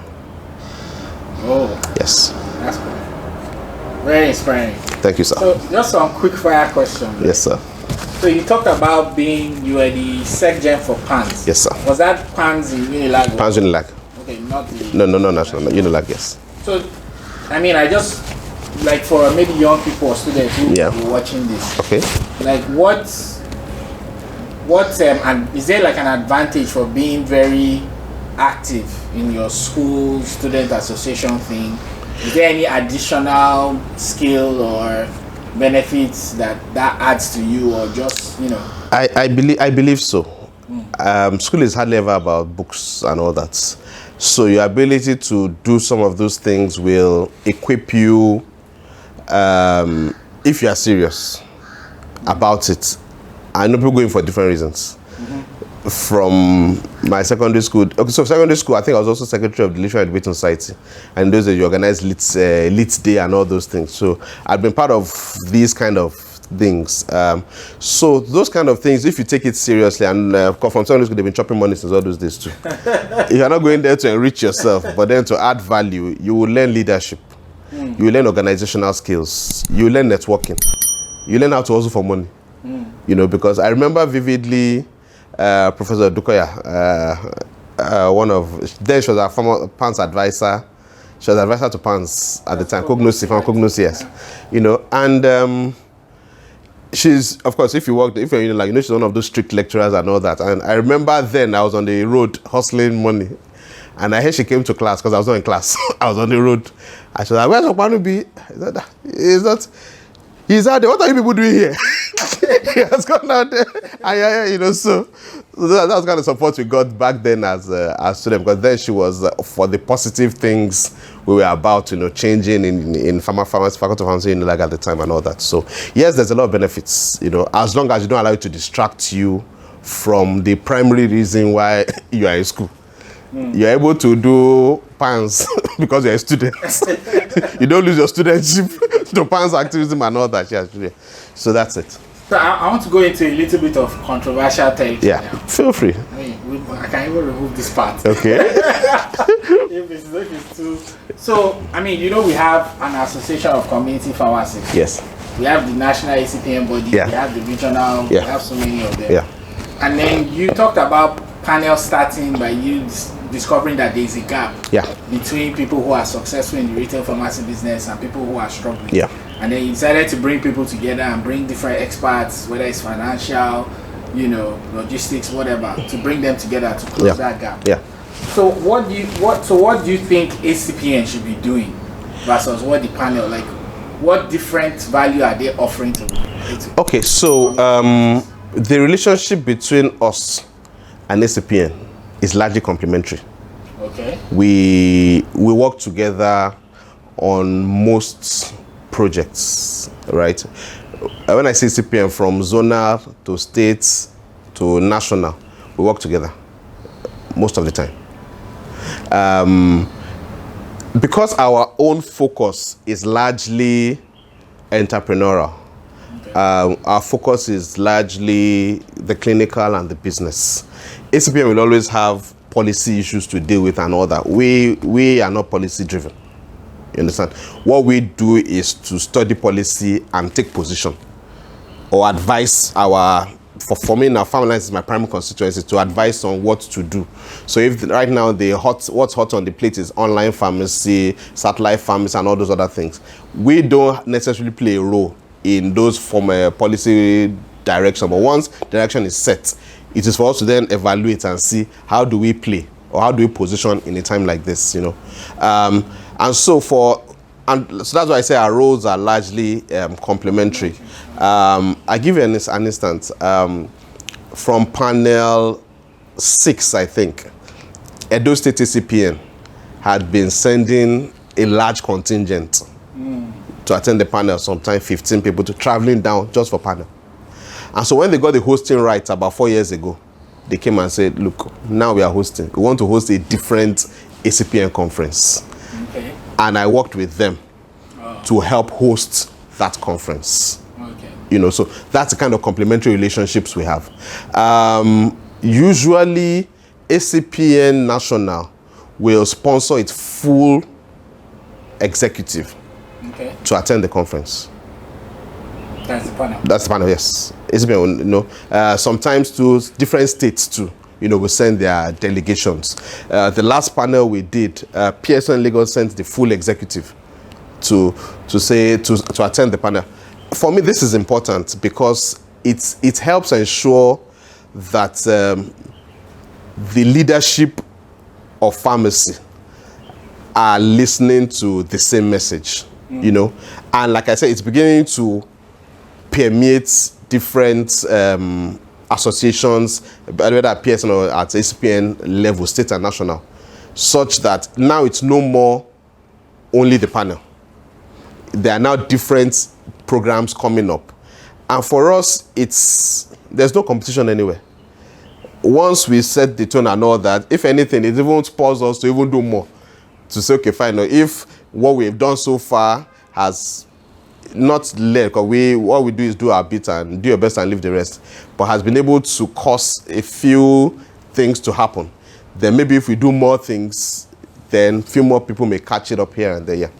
Oh. Yes. That's cool. Very inspiring. Thank you, sir. So just some quick fire questions. Yes, sir. So you talked about you were the SecGen for PANS. Yes, sir. Was that PANS in Unilag? PANS Unilag. Okay, not the... No, national. Unilag, yes. So, I mean, I just, like for maybe young people or students who are watching this. Okay. Like and is there like an advantage for being very active in your school student association thing? Is there any additional skill or benefits that adds to you, or just I believe so. School is hardly ever about books and all that, so your ability to do some of those things will equip you if you are serious about it. I know people going for different reasons. From my secondary school. Okay, so secondary school, I think I was also secretary of the Literary Debating Society, and those days you organized Lit Day and all those things. So I've been part of these kind of things. So those kind of things, if you take it seriously, and from secondary school, they've been chopping money since all those days too. If you're not going there to enrich yourself, but then to add value, you will learn leadership, you will learn organizational skills, you will learn networking, you learn how to hustle for money. Because I remember vividly. Professor Dukoya, then she was our former PANS advisor. She was advisor to PANS at the time, Cognos, yes. And she's, of course, if you're she's one of those strict lecturers and all that. And I remember then I was on the road hustling money. And I heard she came to class because I was not in class. I was on the road. I said, "Where's Opanubi?" He's out there. What are you people doing here? He has gone out there. And so that was kind of support we got back then as students, because then she was for the positive things we were about, changing in faculty of pharmacy at the time and all that. So yes, there's a lot of benefits, as long as you don't allow it to distract you from the primary reason why you are in school. You're able to do PANS because you're a student. You don't lose your studentship to PANS activism and all that. Yeah. So that's it. So I want to go into a little bit of controversial territory. Yeah, now. Feel free. I can even remove this part. Okay. if it's too... So, we have an association of community pharmacists. Yes. We have the national ACPM body. Yeah. We have the regional. We have so many of them. Yeah. And then you talked about panel starting by you discovering that there is a gap between people who are successful in the retail pharmacy business and people who are struggling. Yeah. And then you decided to bring people together and bring different experts, whether it's financial, logistics, whatever, to bring them together to close that gap. Yeah. So what do you think ACPN should be doing versus what the panel, like, what different value are they offering to ACPN? Okay, so the relationship between us and ACPN is largely complementary. Okay. We work together on most projects, right? When I say ACPN, from zonal to states to national, we work together most of the time. Because our own focus is largely entrepreneurial, our focus is largely the clinical and the business. ACPN will always have policy issues to deal with and all that. We are not policy driven. You understand? What we do is to study policy and take position or advise our. For me now, Pharmacist is my primary constituency, to advise on what to do. So if right now what's hot on the plate is online pharmacy, satellite pharmacy, and all those other things, we don't necessarily play a role in those from a policy direction. But once direction is set, it is for us to then evaluate and see how do we play or how do we position in a time like this, you know. So that's why I say our roles are largely complementary. I give you an instance. From panel 6, I think, Edo State ACPN had been sending a large contingent to attend the panel, sometimes 15 people, to traveling down just for panel. And so when they got the hosting rights about 4 years ago, they came and said, look, now we are hosting. We want to host a different ACPN conference. Okay. And I worked with them to help host that conference. Okay. You know, so that's the kind of complementary relationships we have. Usually, ACPN National will sponsor its full executive to attend the conference. That's the panel. That's the panel, yes. ACPN, you know, sometimes to different states too. You know, we send their delegations. The last panel we did, Pearson Lagos sent the full executive to attend the panel. For me, this is important because it helps ensure that the leadership of pharmacy are listening to the same message, you know. And like I said, it's beginning to permeate different associations, whether at PSN or at ACPN level, state and national, such that now it's no more only the panel. There are now different programs coming up. And for us, there's no competition anywhere. Once we set the tone and all that, if anything, it even spurs us to even do more. To say, okay, fine, if what we've done so far has not led, because what we do is do our bit and do your best and leave the rest, but has been able to cause a few things to happen, then maybe if we do more things, then a few more people may catch it up here and there. Yeah.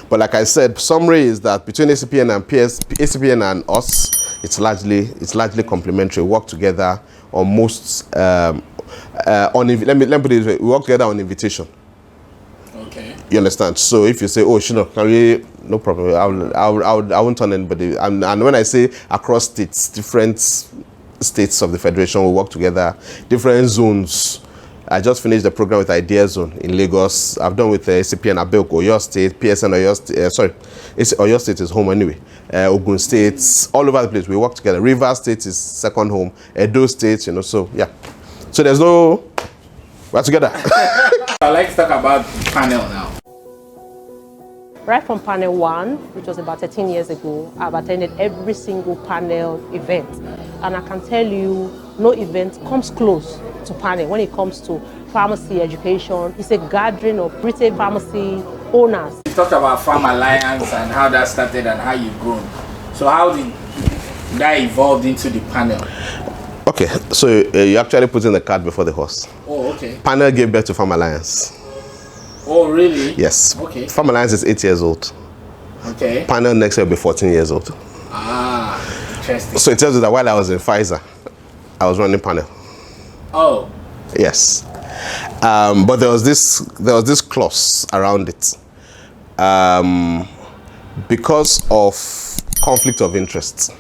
But like I said, summary is that between ACPN and ACPN and us, it's largely complementary. We work together on most let me put it this way, we work together on invitation. Okay. You understand? So if you say, oh, Shina, can we, no problem, I won't turn anybody. And when I say across states, different states of the Federation, we work together, different zones. I just finished the program with Idea Zone in Lagos. I've done with ACPN Abeokuta, Oyo State, PSN Oyo State, Oyo State is home anyway. Ogun State, all over the place, we work together. Rivers State is second home. Edo State, you know, so yeah. So we're together. I'd like to talk about the panel now. Right from panel 1, which was about 13 years ago, I've attended every single panel event. And I can tell you, no event comes close to panel when it comes to pharmacy education. It's a gathering of retail pharmacy owners. You talked about Pharma Alliance and how that started and how you've grown. So how did that evolve into the panel? Okay, so you actually put in the cart before the horse. Oh, okay. Panel gave birth to Pharma Alliance. Oh, really? Yes. Okay. Pharma Alliance is 8 years old. Okay. Panel next year will be 14 years old. Ah, interesting. So it tells you that while I was in Pfizer, I was running panel. Oh. Yes. But there was this clause around it. Because of conflict of interest,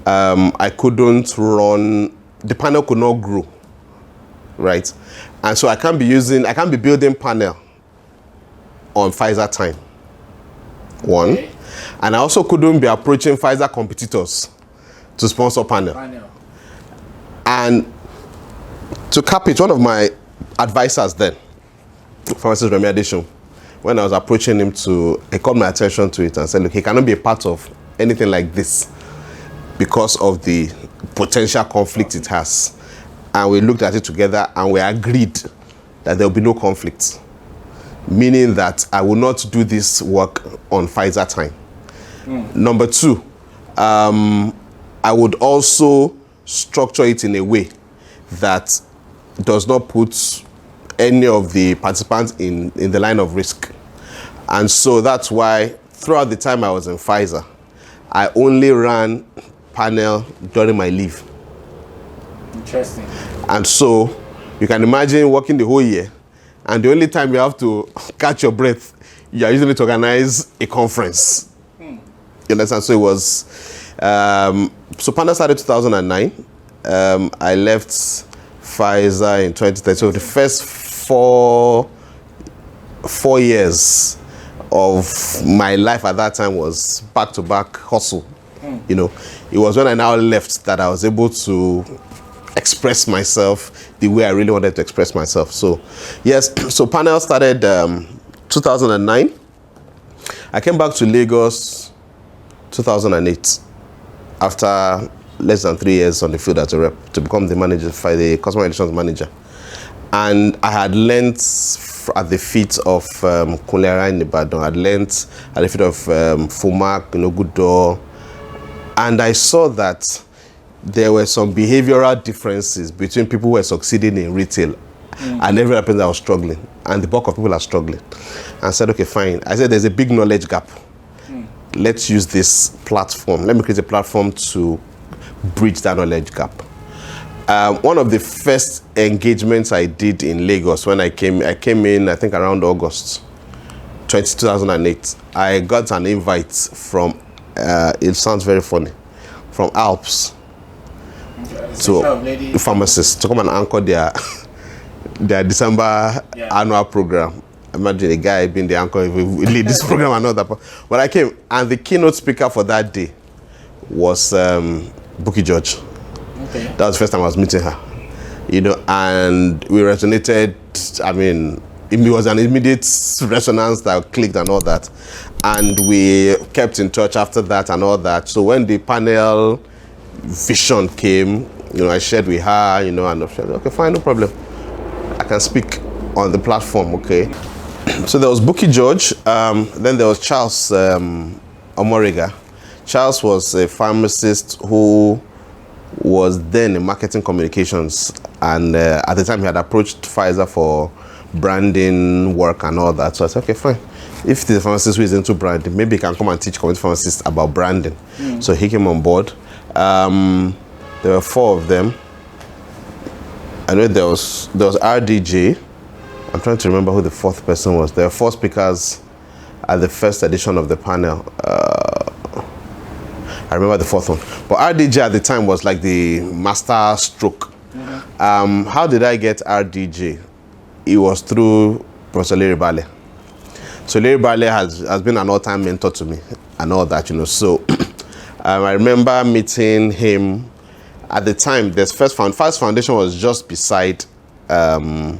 I couldn't run, the panel could not grow, right? And so I can't be building panel on Pfizer time. One. Okay. And I also couldn't be approaching Pfizer competitors to sponsor panel. And to cap it, one of my advisors then, Pharmacist Remy Adeshina, when I was approaching him he called my attention to it and said, look, he cannot be a part of anything like this because of the potential conflict it has. And we looked at it together and we agreed that there will be no conflict. Meaning that I will not do this work on Pfizer time. Number two, I would also structure it in a way that does not put any of the participants in the line of risk. And so that's why throughout the time I was in Pfizer, I only ran panel during my leave. Interesting. And so you can imagine working the whole year, and the only time you have to catch your breath, you are using it to organize a conference. You understand? So it was, so panel started 2009. I left Pfizer in 2013. So the first four years of my life at that time was back-to-back hustle. You know, it was when I now left that I was able to express myself the way I really wanted to express myself. So yes, so panel started 2009. I came back to Lagos 2008 after less than 3 years on the field as a rep to become the manager, the customer relations manager. And I had learnt at the feet of Kunlera in Ibadan. I had learnt at the feet of Fumak, Gudo. And I saw that there were some behavioral differences between people who were succeeding in retail and every other person that was struggling. And the bulk of people are struggling. And I said, okay, fine. I said, there's a big knowledge gap. Let's use this platform. Let me create a platform to bridge that knowledge gap. One of the first engagements I did in Lagos when I came in, I think around August 2008. I got an invite from, it sounds very funny, from Alps to Pharmacist to come and anchor their December annual program. Imagine a guy being the anchor, we lead this program and all that. But I came, and the keynote speaker for that day was Bukky George. Okay. That was the first time I was meeting her. And we resonated. I mean, it was an immediate resonance that clicked and all that. And we kept in touch after that and all that. So when the panel vision came, I shared with her, and I said, okay, fine, no problem. I can speak on the platform, okay? So there was Bukky George, then there was Charles Omoriga. Charles was a pharmacist who was then in marketing communications, and at the time he had approached Pfizer for branding work and all that. So I said, okay, fine. If the pharmacist who is into branding, maybe he can come and teach community pharmacists about branding. So he came on board. There were 4 of them. I know there was RDJ. I'm trying to remember who the 4th person was. There were 4 speakers at the first edition of the panel. I remember the 4th one. But RDJ at the time was like the master stroke. How did I get RDJ? It was through Professor Larry Bale. So Larry Bale has been an all-time mentor to me and all that, So I remember meeting him at the time. This First Foundation was just beside the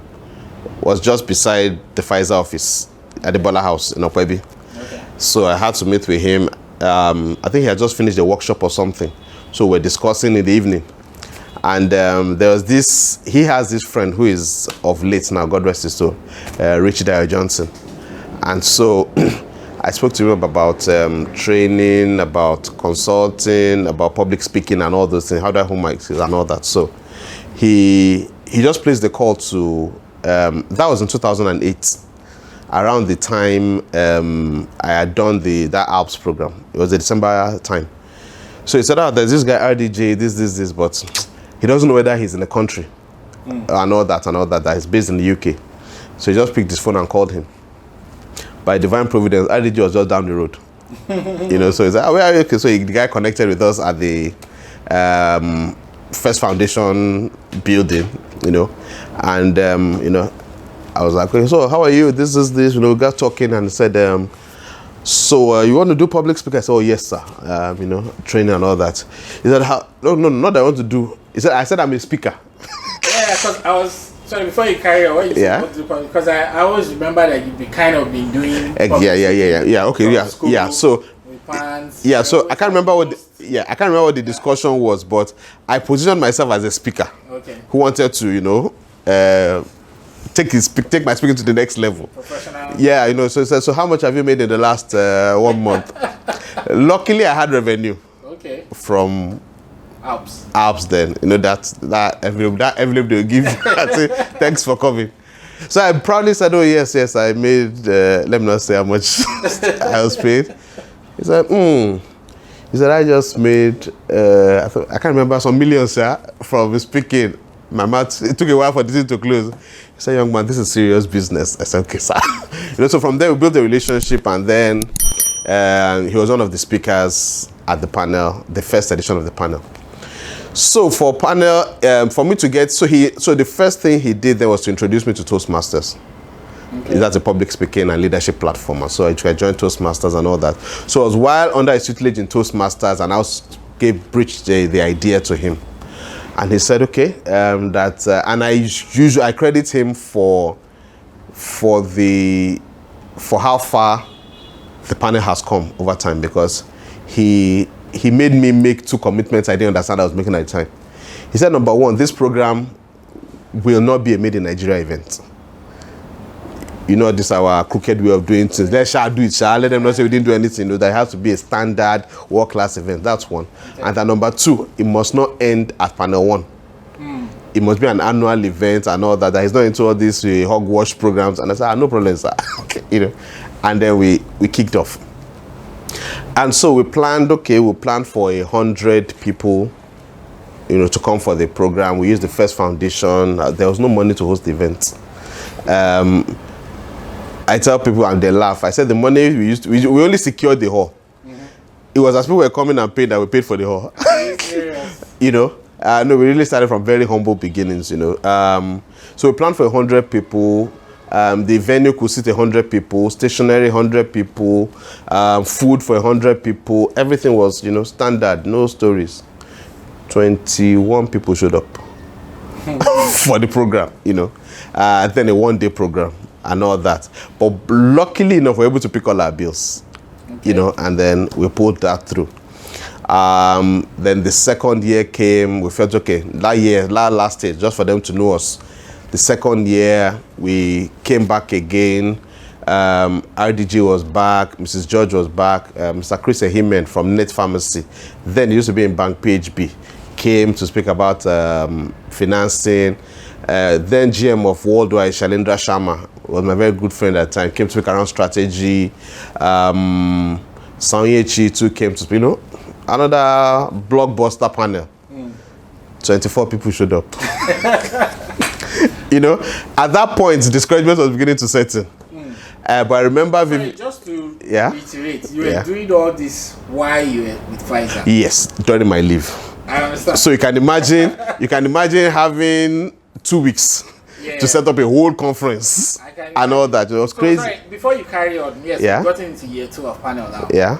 Pfizer office at the Bola House in Okwebi. Okay. So I had to meet with him. I think he had just finished a workshop or something. So we're discussing in the evening. And there was he has this friend who is of late now, God rest his soul, Richie Dyer Johnson. And so I spoke to him about training, about consulting, about public speaking and all those things, how do I hold my skills and all that. So he just placed the call to, that was in 2008, around the time I had done that Alps program. It was a December time. So he said, there's this guy RDJ, this, but he doesn't know whether he's in the country and all that he's based in the UK. So he just picked his phone and called him. By divine providence, RDJ was just down the road. So he said, where are you? Okay. So the guy connected with us at the First Foundation building. you know, and you know, I was like, okay, so how are you? This is this, you know, we got talking and said, so you want to do public speaker? I said, oh yes, sir. You know, training and all that. He said, how? No, not that I want to do. He said, I said I'm a speaker. Yeah, because I was. Sorry, before you carry on, what you said, because I always remember that you've been doing. Yeah. Okay, yeah. So. Pants, yeah, so I can't remember what the discussion was, but I positioned myself as a speaker who wanted to, you know, take my speaking to the next level. Professional. Yeah, you know, so how much have you made in the last 1 month? Luckily, I had revenue. Okay. From Alps then, you know, that envelope they'll give you. I say, thanks for coming. So I proudly said, oh yes, I made, let me not say how much I was paid. He said, He said, I just made, I can't remember, some millions, from speaking. My mouth, it took a while for the thing to close. He said, young man, this is serious business. I said, okay, sir. You know, so from there we built a relationship, and then he was one of the speakers at the panel, the first edition of the panel. So for panel, for me to get, so the first thing he did there was to introduce me to Toastmasters. Okay. That's a public speaking and leadership platform. So I joined Toastmasters and all that. So I was while under his tutelage in Toastmasters, and I bridged the idea to him. And he said, okay, and I credit him for how far the panel has come over time, because he made me make 2 commitments I didn't understand I was making at the time. He said, number 1, this program will not be a made in Nigeria event. You know, this is our crooked way of doing things. Let shall do it, shall let them not say we didn't do anything. You know, there has to be a standard world-class event. That's 1. Okay. And then number 2, it must not end at panel 1. It must be an annual event and all that. That he's not into all these hogwash programs. And I said, no problem, sir. Okay, you know. And then we kicked off. And so we planned for 100 people, you know, to come for the program. We used the first foundation. There was no money to host the event. I tell people and they laugh. I said the money we only secured the hall. It was as people were coming and paid that we paid for the hall. You know, no, we really started from very humble beginnings. You know, so we planned for 100 people. The venue could seat 100 people, stationery 100 people, food for 100 people. Everything was, you know, standard, no stories. 21 people showed up for the program. You know, then a 1-day program. And all that, but luckily enough, we were able to pick all our bills, you know, and then we pulled that through. Then the second year came. We felt okay. Last stage, just for them to know us. The second year, we came back again. RDG was back. Mrs. George was back. Mr. Chris Ehimen from Net Pharmacy, then he used to be in Bank PHB, came to speak about financing. Then GM of Worldwide, Shalindra Sharma, was my very good friend at the time, came to speak around strategy. Sanyechi too came to speak, you know, another blockbuster panel. 24 people showed up. You know, at that point, discouragement was beginning to set in. But I remember... just to reiterate, you were doing all this while you were with Pfizer? Yes, during my leave. I understand. So you can imagine having 2 weeks to set up a whole conference and all that. It was crazy. Sorry, before you carry on, yes, we got into year 2 of panel now. Yeah.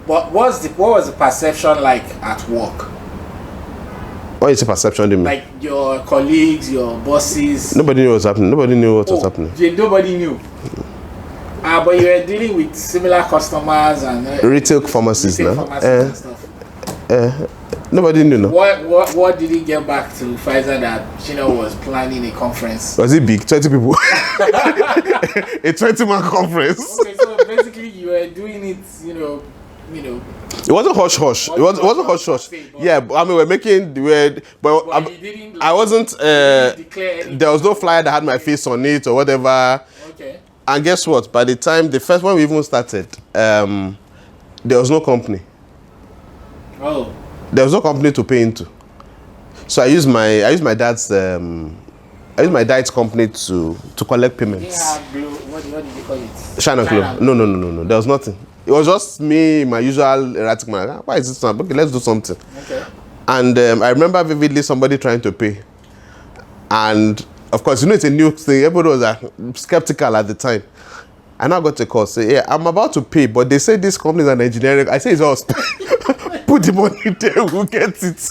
But what was the perception like at work? What is the perception? Like your colleagues, your bosses? Nobody knew what was happening. Nobody knew what was happening. Nobody knew. But you were dealing with similar customers and retail pharmacists and stuff. Nobody knew. No. What did he get back to Pfizer that Shina was planning a conference? Was it big? 20 people. A 20-man conference. Okay, so basically you were doing it, you know. It wasn't hush hush. It wasn't hush hush. Yeah, I mean I wasn't. There was no flyer that had my face on it or whatever. Okay. And guess what? By the time the first one we even started, there was no company. Oh. There was no company to pay into. So I used my dad's company to collect payments. Yeah, what did you call it? Shina Club. No. There was nothing. It was just me, my usual erratic man. Why is this not? Okay, let's do something. Okay. And I remember vividly somebody trying to pay. And of course, it's a new thing. Everybody was skeptical at the time. And I got a call, say, yeah, I'm about to pay, but they say this company is an engineering. I say it's us. Put the money there, we'll get it.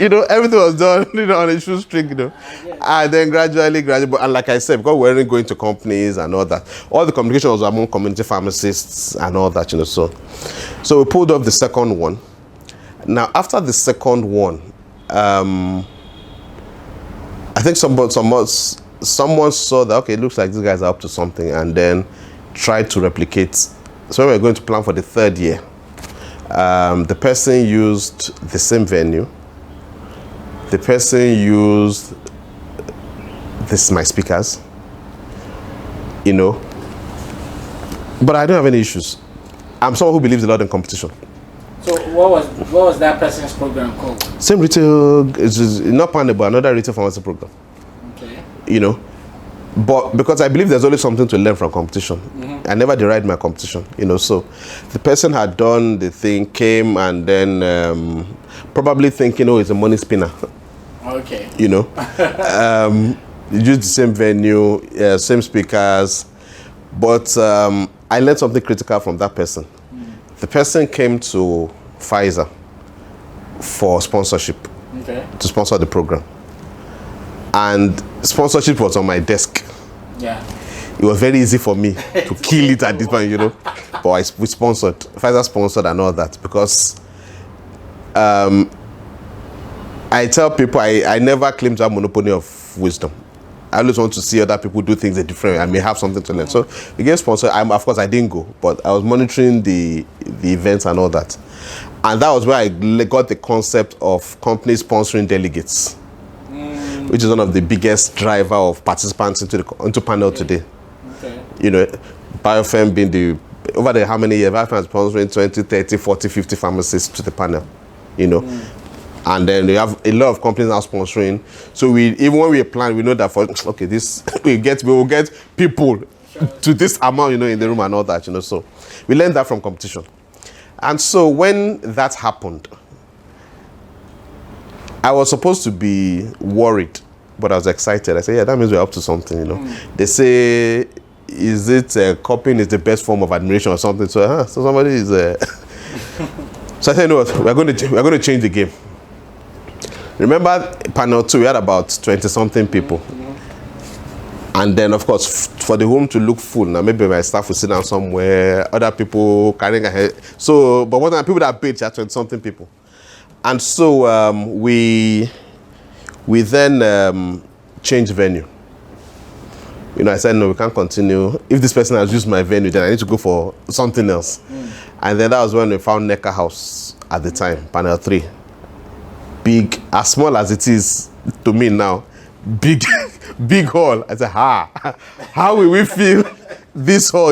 Everything was done, on a shoestring, And then gradually, and like I said, because we weren't going to companies and all that, all the communication was among community pharmacists and all that, So we pulled off the second one. Now, after the second one, I think someone saw that, okay, it looks like these guys are up to something, and then tried to replicate. So we were going to plan for the third year. The person used the same venue. The person used my speakers, But I don't have any issues. I'm someone who believes a lot in competition. So what was that person's program called? Same retail, not panel, but another retail pharmacy program. Okay. But because I believe there's always something to learn from competition. I never deride my competition, so the person had done the thing, came, and then probably thinking, it's a money spinner. Okay. Used the same venue, same speakers, but I learned something critical from that person. The person came to Pfizer for sponsorship, to sponsor the program. And sponsorship was on my desk. Yeah. It was very easy for me to kill it at this point, But we sponsored, Pfizer sponsored and all that, because I tell people I never claim to have monopoly of wisdom. I always want to see other people do things a different way. I may have something to learn. So we gave sponsor. Of course, I didn't go, but I was monitoring the events and all that. And that was where I got the concept of companies sponsoring delegates, which is one of the biggest driver of participants into panel today. Okay. Biofem being over how many years, Biofem is sponsoring 20, 30, 40, 50 pharmacists to the panel, And then we have a lot of companies now sponsoring. So even when we plan, we know that we will get people to this amount, in the room and all that, So we learned that from competition. And so when that happened, I was supposed to be worried, but I was excited. I said, yeah, that means we're up to something, They say, is it copying is the best form of admiration or something? So somebody is... So I said, no, we're going to change the game. Remember panel 2, we had about 20-something people. And then, of course, for the room to look full, now maybe my staff will sit down somewhere, other people carrying a head. So, but one time, people that paid, 20-something people. And so we then changed venue. I said, no, we can't continue. If this person has used my venue, then I need to go for something else. And then that was when we found Necker House at the time, panel 3. Big, as small as it is to me now, big hall. I said, how will we feel this hall,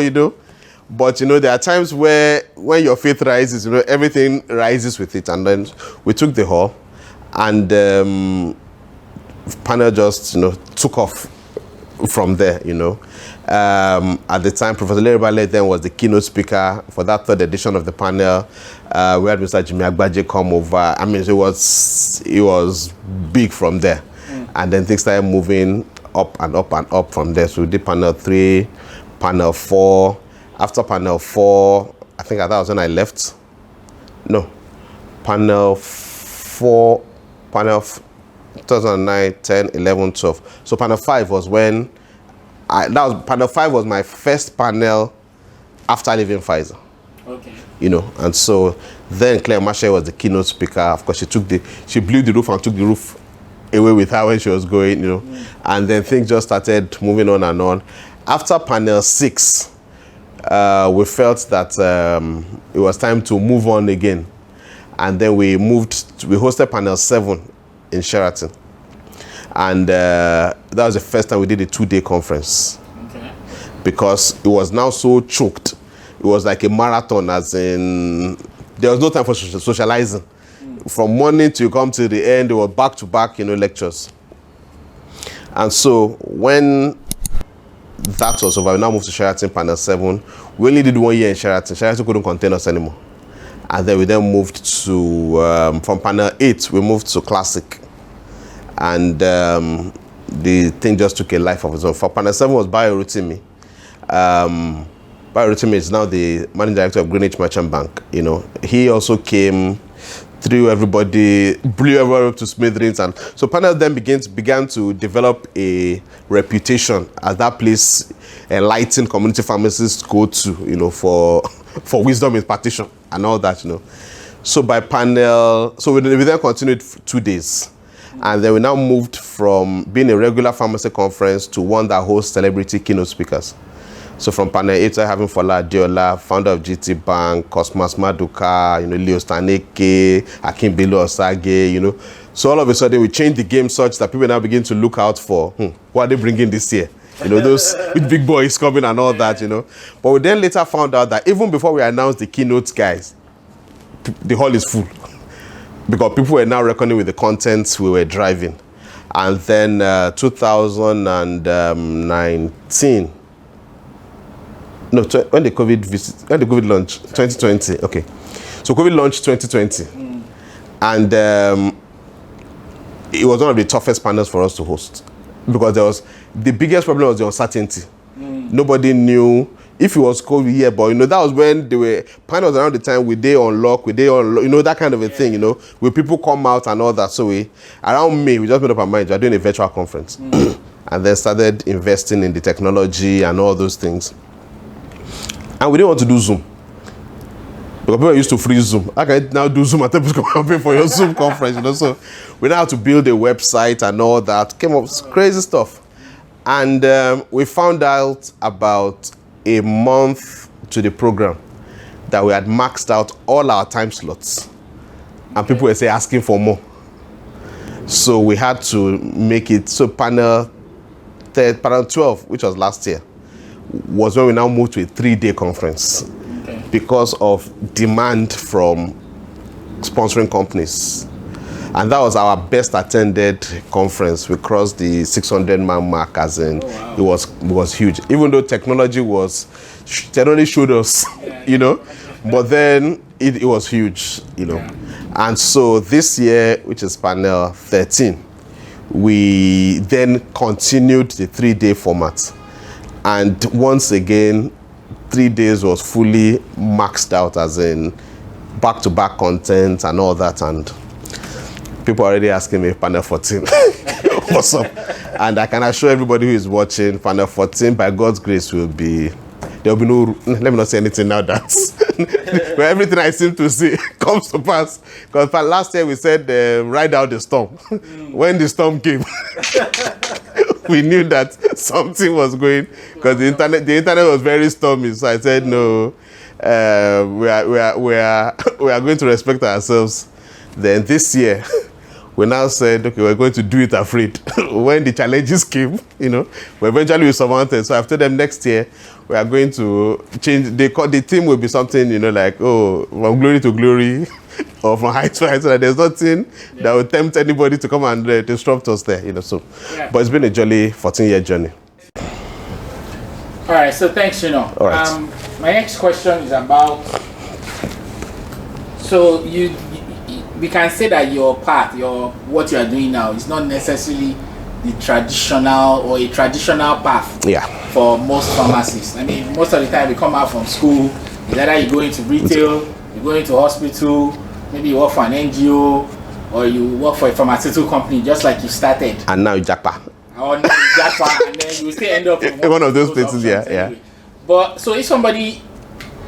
But, there are times where when your faith rises, everything rises with it. And then we took the hall, and panel just, took off from there, At the time, Professor Larry Ballet then was the keynote speaker for that third edition of the panel. We had Mr. Jimmy Agbaje come over. I mean, it was big from there. And then things started moving up and up and up from there. So we did panel 3, panel 4. After panel 4, I think that was when I left. No, panel 4, 2009, 10, 11, 12. So panel 5 was when panel 5 was my first panel after leaving Pfizer. Okay. And so then Claire Marshall was the keynote speaker. Of course, she blew the roof and took the roof away with her when she was going, And then things just started moving on and on. After panel 6, we felt that it was time to move on again. And then we hosted panel 7 in Sheraton. And that was the first time we did a 2-day conference. Okay. Because it was now so choked. It was like a marathon, as in, there was no time for socializing. From morning to come to the end, it was back-to-back, lectures. And so when that was over, we now moved to Sheraton panel 7. We only did 1 year in Sheraton. Sheraton couldn't contain us anymore. And then we moved to, from panel 8, we moved to Classic. and the thing just took a life of its own. For panel 7 was Bayorotimi. Bayorotimi is now the managing director of Greenwich Merchant Bank. You know, he also came, threw everybody, blew everyone up to smithereens, and so panel then began to develop a reputation as that place enlightened community pharmacists go to, you know, for wisdom impartition and all that, you know. So by panel, so we then continued 2 days. And then we now moved from being a regular pharmacy conference to one that hosts celebrity keynote speakers. So from panel 8, having Fola Adeola, founder of GT Bank, Cosmas Maduka, you know, Leo Staneke, Akin Bello Osage, you know. So all of a sudden we changed the game such that people now begin to look out for, what are they bringing this year? You know, those with big boys coming and all that, you know. But we then later found out that even before we announced the keynote guys, the hall is full. Because people were now reckoning with the contents we were driving. And then 2019, no, when the COVID launched, 2020, okay. So COVID launched 2020. And it was one of the toughest panels for us to host. Because the biggest problem was the uncertainty. Nobody knew if it was COVID here, but you know, that was when there were panels around the time we on lock, you know, that kind of a thing, you know, where people come out and all that. So around May, we just made up our mind, we are doing a virtual conference. And then started investing in the technology and all those things. And we didn't want to do Zoom. Because people used to free Zoom. I can now do Zoom and tell people to come pay for your Zoom conference, you know. So we now had to build a website and all that. Came up with crazy stuff. And we found out about a month to the program that we had maxed out all our time slots. And people were asking for more. So we had to make it, so panel 12, which was last year, was when we now moved to a 3-day conference. Because of demand from sponsoring companies. And that was our best attended conference. We crossed the 600-man mark, as in it was huge. Even though technology showed us, you know, but then it was huge, you know. And so this year, which is panel 13, we then continued the 3-day format. And once again, 3 days was fully maxed out, as in back-to-back content and all that, and people are already asking me panel 14 what's up, and I can assure everybody who is watching, panel 14 by God's grace there will be no, let me not say anything now, that where everything I seem to see comes to pass, because last year we said ride out the storm. When the storm came, we knew that something was going, because the internet was very stormy. So I said, no, we are going to respect ourselves. Then this year, we now said, okay, we're going to do it afraid. When the challenges came, you know, we eventually surmounted. So I've told them next year, we are going to change. The theme will be something, you know, like, from glory to glory, or from height to height. So that there's nothing that will tempt anybody to come and disrupt us there, you know. So, but it's been a jolly 14-year journey. All right, so thanks, you know. All right. My next question is about, so we can say that your path, what you are doing now is not necessarily the traditional or a traditional path for most pharmacists. I mean, most of the time we come out from school, it's either you go into retail, you go into hospital, maybe you work for an NGO, or you work for a pharmaceutical company, just like you started. And now you jackpot. Or now you jackpot, and then you still end up in one of those places, yeah. But so if somebody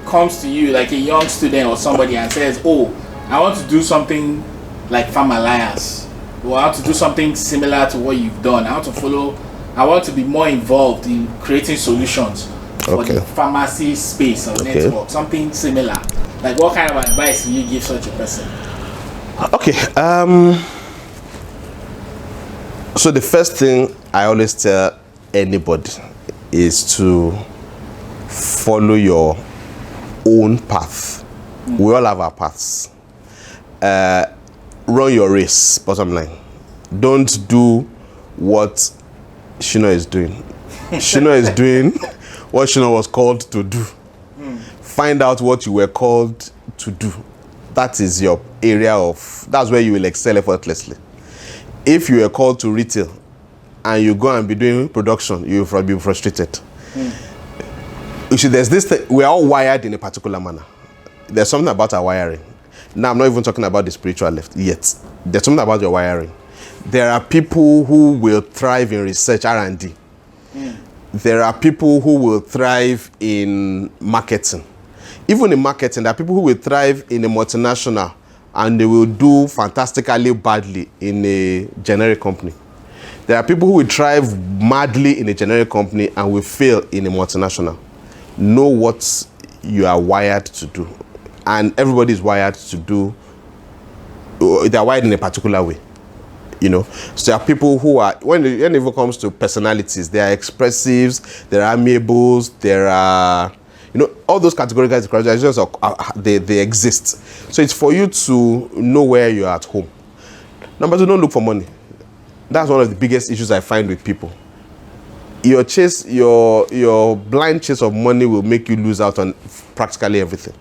comes to you, like a young student or somebody, and says, oh, I want to do something like Pharma Alliance, or I want to do something similar to what you've done. I want to be more involved in creating solutions for the pharmacy space or network, something similar. Like, what kind of advice do you give such a person? Okay. So the first thing I always tell anybody is to follow your own path. We all have our paths. Run your race, bottom line. Don't do what Shina is doing. Shina is doing what Shina was called to do. Find out what you were called to do. That is your area that's where you will excel effortlessly. If you are called to retail and you go and be doing production, you will be frustrated. You see, there's this thing, we're all wired in a particular manner. There's something about our wiring. Now, I'm not even talking about the spiritual left yet. There's something about your wiring. There are people who will thrive in research, R&D. There are people who will thrive in marketing. Even in marketing, there are people who will thrive in a multinational and they will do fantastically badly in a generic company. There are people who will thrive madly in a generic company and will fail in a multinational. Know what you are wired to do. And everybody is wired to do, they're wired in a particular way. So there are people who are, when it even comes to personalities, there are expressives, there are amiables, there are, all those categorizations, they exist. So it's for you to know where you're at home. Number two, don't look for money. That's one of the biggest issues I find with people. Your blind chase of money will make you lose out on practically everything.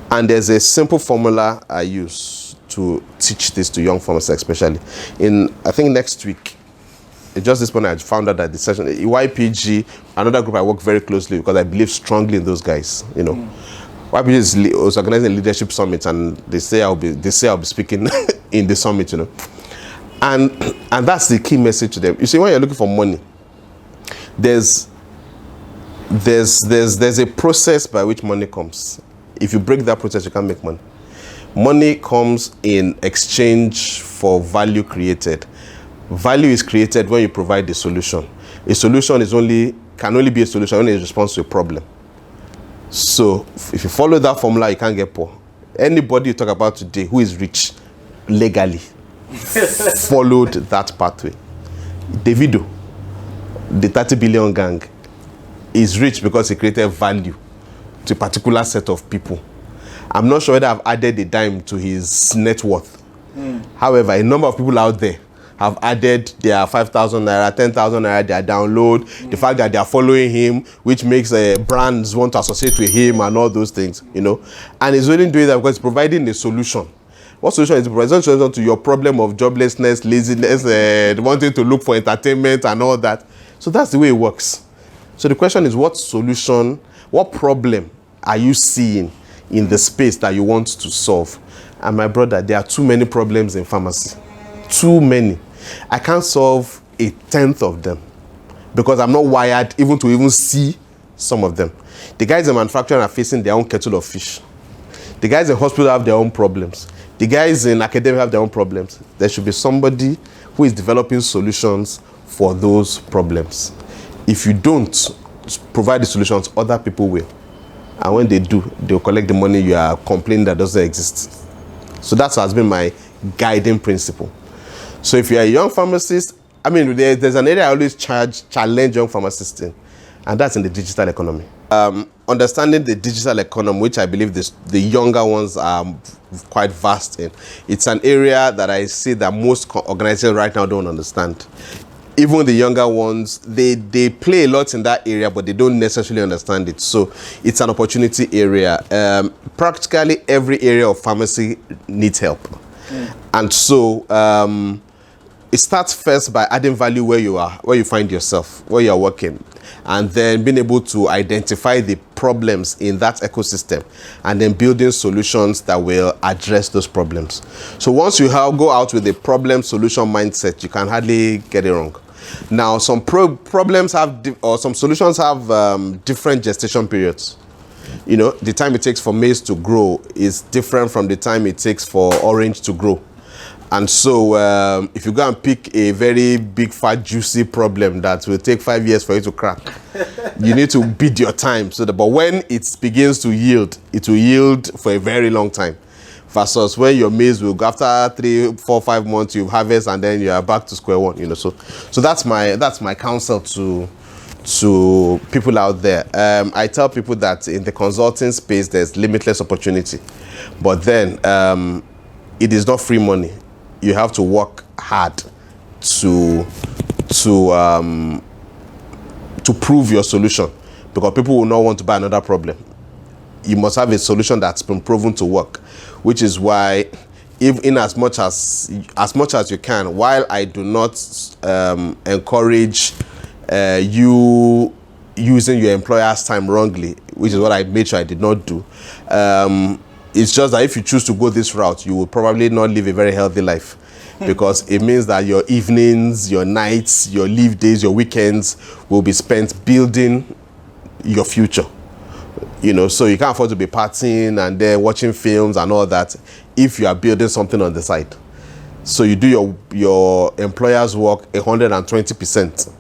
And there's a simple formula I use to teach this to young pharmacists, especially. I think next week, just this morning, I found out that the session, YPG, another group I work very closely because I believe strongly in those guys. YPG was organizing a leadership summit, and they say I'll be speaking in the summit. And that's the key message to them. You see, when you're looking for money, there's a process by which money comes. If you break that process, you can't make money. Money comes in exchange for value created. Value is created when you provide the solution. A solution can only be a solution when it's a response to a problem. So if you follow that formula, you can't get poor. Anybody you talk about today who is rich legally followed that pathway. Davido, the 30 billion gang, is rich because he created value to a particular set of people. I'm not sure whether I've added a dime to his net worth. However, a number of people out there have added their 5,000 naira, 10,000 naira, their download, the fact that they are following him, which makes brands want to associate with him and all those things, And he's only doing that because he's providing a solution. What solution is it? Providing a solution to your problem of joblessness, laziness, wanting to look for entertainment and all that. So that's the way it works. So the question is, what solution, what problem are you seeing in the space that you want to solve? And my brother, there are too many problems in pharmacy. Too many. I can't solve a tenth of them because I'm not wired even to see some of them. The guys in manufacturing are facing their own kettle of fish. The guys in hospital have their own problems. The guys in academia have their own problems. There should be somebody who is developing solutions for those problems. If you don't provide the solutions, other people will. And when they do, they'll collect the money you are complaining that doesn't exist. So that has been my guiding principle. So if you're a young pharmacist, there's an area I always challenge young pharmacists in, and that's in the digital economy. Understanding the digital economy, which I believe the younger ones are quite vast in. It's an area that I see that most organizations right now don't understand. Even the younger ones, they play a lot in that area, but they don't necessarily understand it. So it's an opportunity area. Practically every area of pharmacy needs help. And so it starts first by adding value where you are, where you find yourself, where you're working, and then being able to identify the problems in that ecosystem and then building solutions that will address those problems. So once you go out with a problem solution mindset, you can hardly get it wrong. Now, some problems have, or some solutions have different gestation periods. The time it takes for maize to grow is different from the time it takes for orange to grow. And so if you go and pick a very big, fat, juicy problem that will take 5 years for you to crack, you need to bid your time. But when it begins to yield, it will yield for a very long time. Versus when your maize will go after 3, 4, 5 months, you harvest and then you are back to square one. So that's my counsel to people out there. I tell people that in the consulting space, there's limitless opportunity. But then it is not free money. You have to work hard to prove your solution, because people will not want to buy another problem. You must have a solution that's been proven to work, which is why in as much as you can, while I do not encourage you using your employer's time wrongly, which is what I made sure I did not do. It's just that if you choose to go this route, you will probably not live a very healthy life, because it means that your evenings, your nights, your leave days, your weekends will be spent building your future. You know, so you can't afford to be partying and then watching films and all that if you are building something on the side. So you do your employer's work 120%,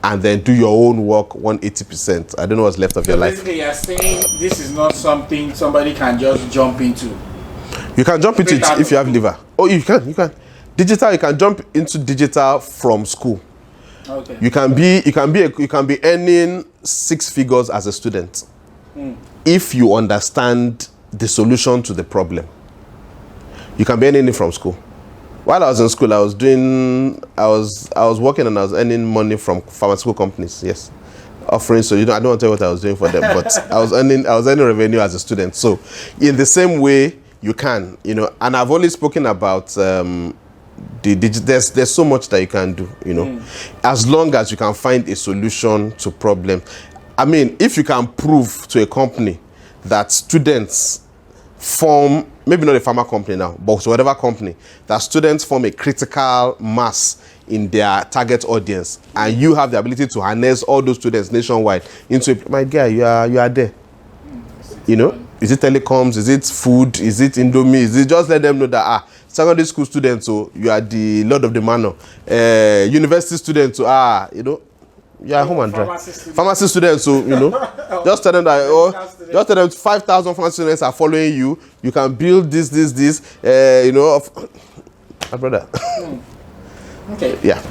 and then do your own work 180%. I don't know what's left of your life. Basically, you're saying this is not something somebody can just jump into. You can jump into it if you have liver. Oh, you can. Digital, you can jump into digital from school. Okay. You can be earning 6 figures as a student if you understand the solution to the problem. You can be earning it from school. While I was in school, I was working and I was earning money from pharmaceutical companies. Yes, offering. So I don't want to tell you what I was doing for them, but I was earning revenue as a student. So in the same way, you can, and I've only spoken about there's so much that you can do, as long as you can find a solution to problem. I mean, if you can prove to a company that students form, maybe not a pharma company now, but whatever company, that students form a critical mass in their target audience, and you have the ability to harness all those students nationwide into my guy, you are there. Is it telecoms? Is it food? Is it Indomie? Is it just let them know that secondary school students, so you are the lord of the manor. University students, so you are home and dry. Pharmacy students, so just tell them that just tell them 5,000 pharmacy students are following you. You can build this. My brother. Okay. Yeah.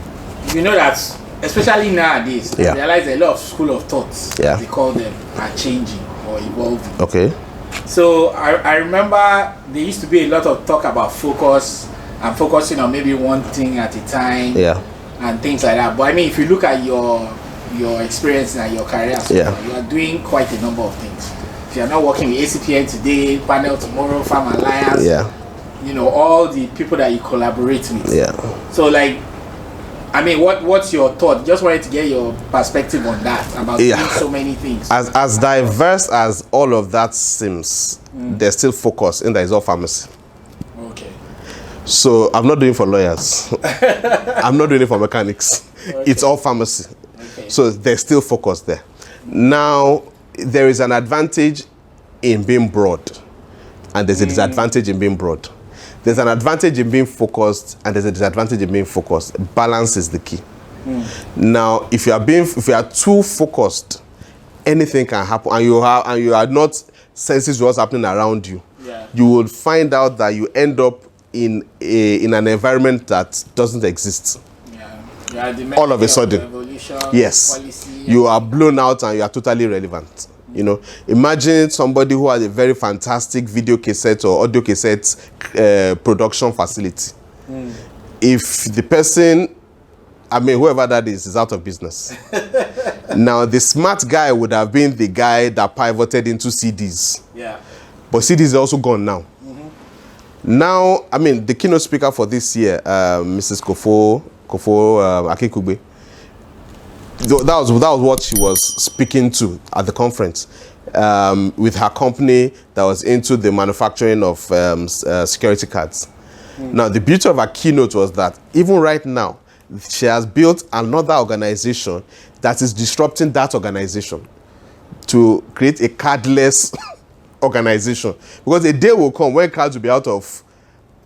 You know that, especially nowadays, I realize a lot of school of thoughts, they call them, are changing or evolving. Okay. So I remember there used to be a lot of talk about focus and focusing on maybe one thing at a time. Yeah. And things like that. But I mean, if you look at your experience and your career, you are doing quite a number of things. If you are not working with ACPN today, panel tomorrow, Farm Alliance, all the people that you collaborate with. Yeah. So I mean, what's your thought? Just wanted to get your perspective on that, about doing so many things. As diverse as all of that seems, there's still focus in that is all pharmacy. Okay. So I'm not doing it for lawyers. I'm not doing it for mechanics. Okay. It's all pharmacy. Okay. So there's still focus there. Now, there is an advantage in being broad, and there's a disadvantage in being broad. There's an advantage in being focused, and there's a disadvantage in being focused. Balance is the key. Now, if you are too focused, anything can happen, and you are not sensitive to what's happening around you. Yeah. You will find out that you end up in an environment that doesn't exist. All of a sudden, yes, policy, you are blown out and you are totally irrelevant. Imagine somebody who has a very fantastic video cassette or audio cassette production facility. If the person, whoever that is out of business. Now, the smart guy would have been the guy that pivoted into CDs. Yeah. But CDs is also gone now. Now, the keynote speaker for this year, Mrs. Kofo Akikugbe, that was what she was speaking to at the conference, with her company that was into the manufacturing of security cards. Now, the beauty of her keynote was that even right now, she has built another organization that is disrupting that organization to create a cardless organization, because a day will come when cards will be out of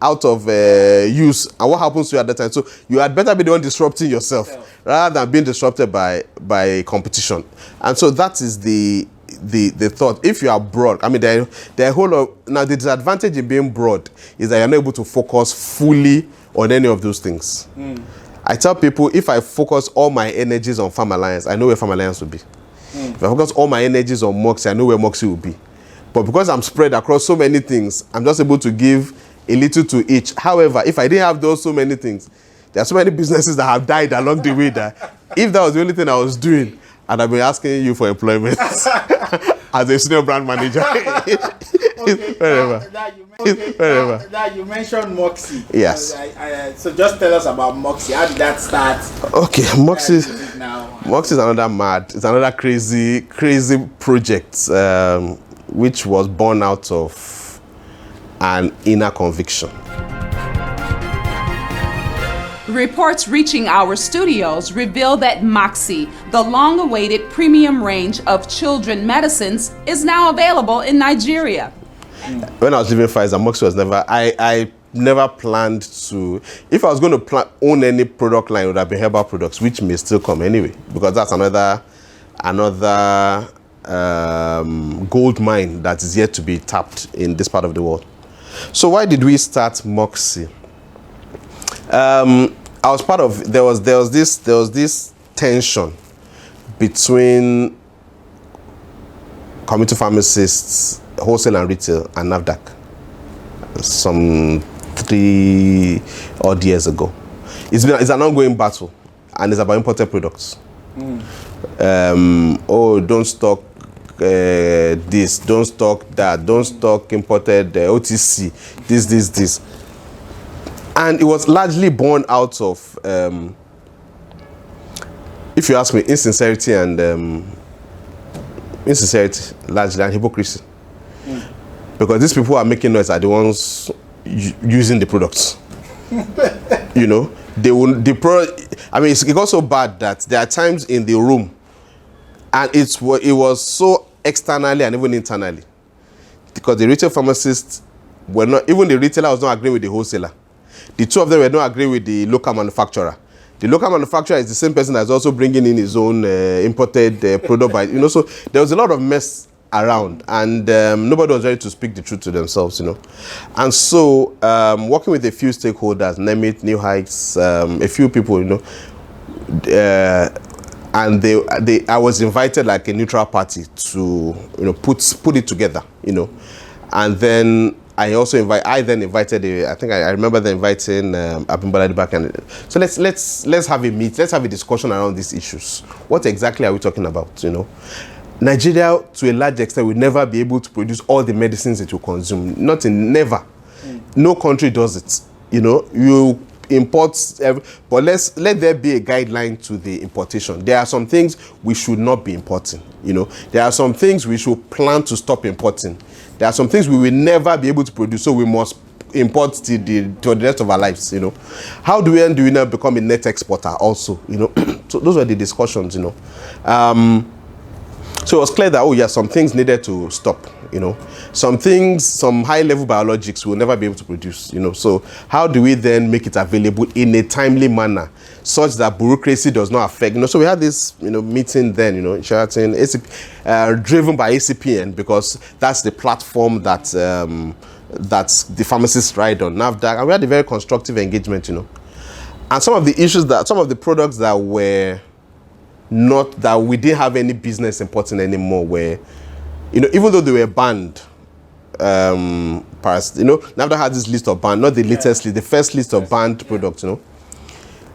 use, and what happens to you at that time? So you had better be the one disrupting yourself rather than being disrupted by competition. And so that is the thought. If you are broad, the disadvantage in being broad is that you're not able to focus fully on any of those things. I tell people, if I focus all my energies on Farm Alliance, I know where Farm Alliance will be. If I focus all my energies on Moxie, I know where Moxie will be. But because I'm spread across so many things, I'm just able to give a little to each. However, if I didn't have those so many things, there are so many businesses that have died along the way that if that was the only thing I was doing, and I've been asking you for employment, as a senior brand manager. Wherever. That you mentioned Moxie. Yes. So just tell us about Moxie. How did that start? Okay, Moxie. Moxie is it's another crazy project, which was born out of an inner conviction. Reports reaching our studios reveal that Moxie, the long-awaited premium range of children medicines, is now available in Nigeria. When I was leaving Pfizer, Moxie was never, I never planned to, if I was going to own any product line, it would have been herbal products, which may still come anyway, because that's another gold mine that is yet to be tapped in this part of the world. So why did we start Moxie? I was part of, there was this tension between community pharmacists, wholesale and retail, and NAFDAC some 3 odd years ago. It's an ongoing battle, and it's about imported products. Don't stock this, don't stock that, don't stock imported OTC, this. And it was largely born out of, if you ask me, insincerity largely, and hypocrisy. Because these people who are making noise are the ones using the products. You know, it got so bad that there are times in the room, and it was so externally and even internally, because the retail pharmacists were not, even the retailer was not agreeing with the wholesaler. The two of them were not agreeing with the local manufacturer. The local manufacturer is the same person that's also bringing in his own imported product. So there was a lot of mess around, and nobody was ready to speak the truth to themselves. And so working with a few stakeholders, Nemit, New Heights, a few people, and I was invited like a neutral party to put it together, and then I then invited I remember them inviting Abimbaladi back, and so let's have a meet, let's have a discussion around these issues. What exactly are we talking about? Nigeria, to a large extent, will never be able to produce all the medicines it will consume. Never. No country does it. You import, but let there be a guideline to the importation. There are some things we should not be importing. There are some things we should plan to stop importing. There are some things we will never be able to produce, so we must import to the rest of our lives. How do we now become a net exporter also? So those were the discussions. So it was clear that some things needed to stop. Some things, some high-level biologics we'll never be able to produce. So how do we then make it available in a timely manner, such that bureaucracy does not affect? So we had this meeting then, in Sheraton, driven by ACPN, because that's the platform that the pharmacists ride on, NAFDAC, and we had a very constructive engagement. And some of the issues some of the products that were not, that we didn't have any business importing anymore, were, even though they were banned, NAFDAC had this list of banned, not the latest list, the first list of banned products.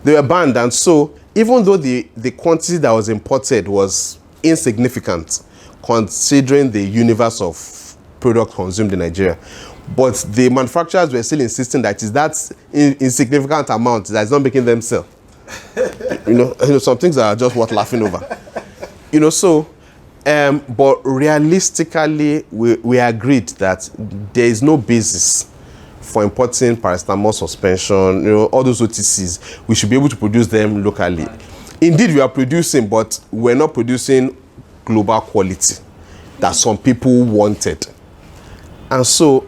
They were banned, and so even though the quantity that was imported was insignificant, considering the universe of products consumed in Nigeria, but the manufacturers were still insisting that it's that insignificant amount that is not making them sell. Some things are just worth laughing over. But realistically, we agreed that there is no basis for importing paracetamol suspension, all those OTCs. We should be able to produce them locally. Indeed, we are producing, but we're not producing global quality that some people wanted. And so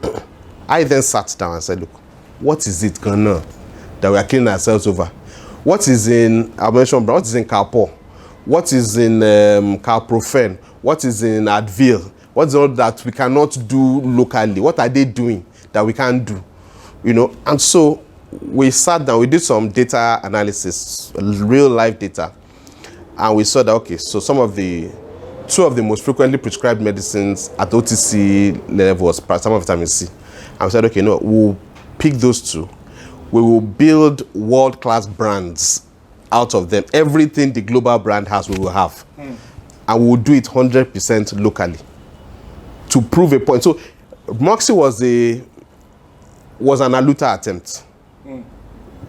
I then sat down and said, look, what is it gonna that we are killing ourselves over? What is in, I mentioned, what is in Calpol? What is in Calprofen? What is in Advil? What's all that we cannot do locally? What are they doing that we can't do? And so we sat down, we did some data analysis, real life data, and we saw that, okay, so two of the most frequently prescribed medicines at OTC level was paracetamol, vitamin C. And we said, okay, no, we'll pick those two. We will build world-class brands out of them. Everything the global brand has, we will have. And we'll do it 100% locally. to prove a point. So Moxie was an Aluta attempt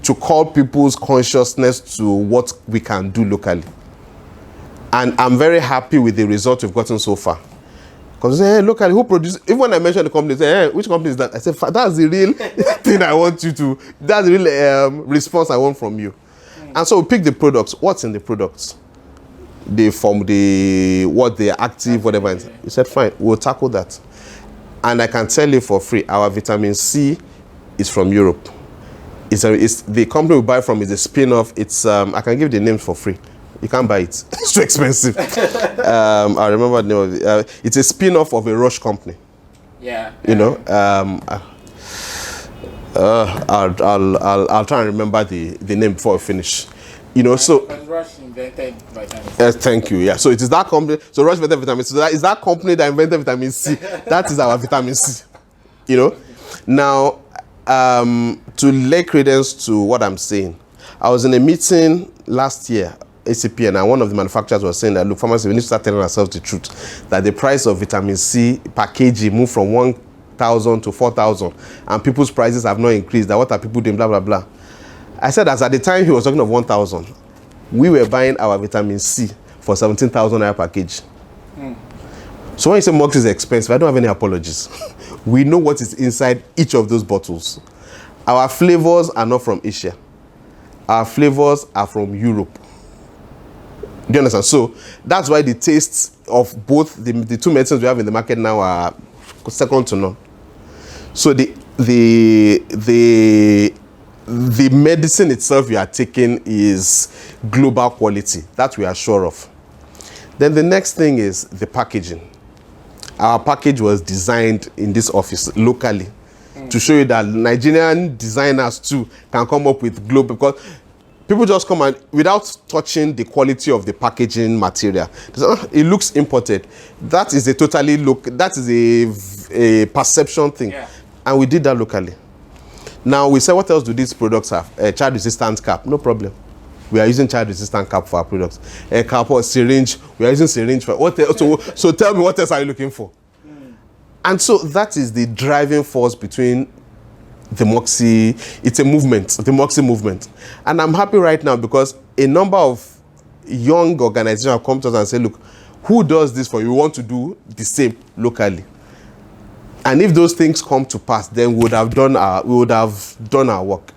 to call people's consciousness to what we can do locally. And I'm very happy with the result we've gotten so far. Because they say, hey, locally, who produces? Even when I mention the company, they say, hey, which company is that? I say, that's the real thing I want you to, that's the real response I want from you. And so we pick the products. What's in the products? What they are active, whatever. He said, fine, we'll tackle that. And I can tell you for free, our vitamin C is from Europe. It's the company we buy from is a spin-off. It's I can give the name for free. You can't buy it. It's too expensive. I remember the name of it. It's a spin-off of a Rush company. Yeah. You know. I'll try and remember the name before I finish. You know, so Rush invented vitamin C. thank you. Yeah. So it is that company. So Rush invented vitamin C. So that is that company that invented vitamin C. That is our vitamin C. You know. Now, to lay credence to what I'm saying, I was in a meeting last year, ACPN, and one of the manufacturers was saying that, look, pharmacists, we need to start telling ourselves the truth, that the price of vitamin C per kg moved from 1,000 to 4,000, and people's prices have not increased. That what are people doing, blah, blah, blah. I said, as at the time he was talking of 1,000, we were buying our vitamin C for 17,000 naira per kg. So when you say Mox is expensive, I don't have any apologies. We know what is inside each of those bottles. Our flavors are not from Asia. Our flavors are from Europe. Do you understand? So that's why the tastes of both the two medicines we have in the market now are second to none. So the medicine itself you are taking is global quality. That we are sure of. Then the next thing is the packaging. Our package was designed in this office locally to show you that Nigerian designers too can come up with global, because people just come and without touching the quality of the packaging material, it looks imported. That is that is a perception thing. Yeah. And we did that locally. Now we say, what else do these products have? A child resistant cap, no problem. We are using child resistant cap for our products. A cap or syringe, we are using syringe for what else? So tell me, what else are you looking for? And so that is the driving force between the Moxie. It's a movement, the Moxie movement. And I'm happy right now because a number of young organizations have come to us and say, look, who does this for you? We want to do the same locally. And if those things come to pass, then we would have done our work,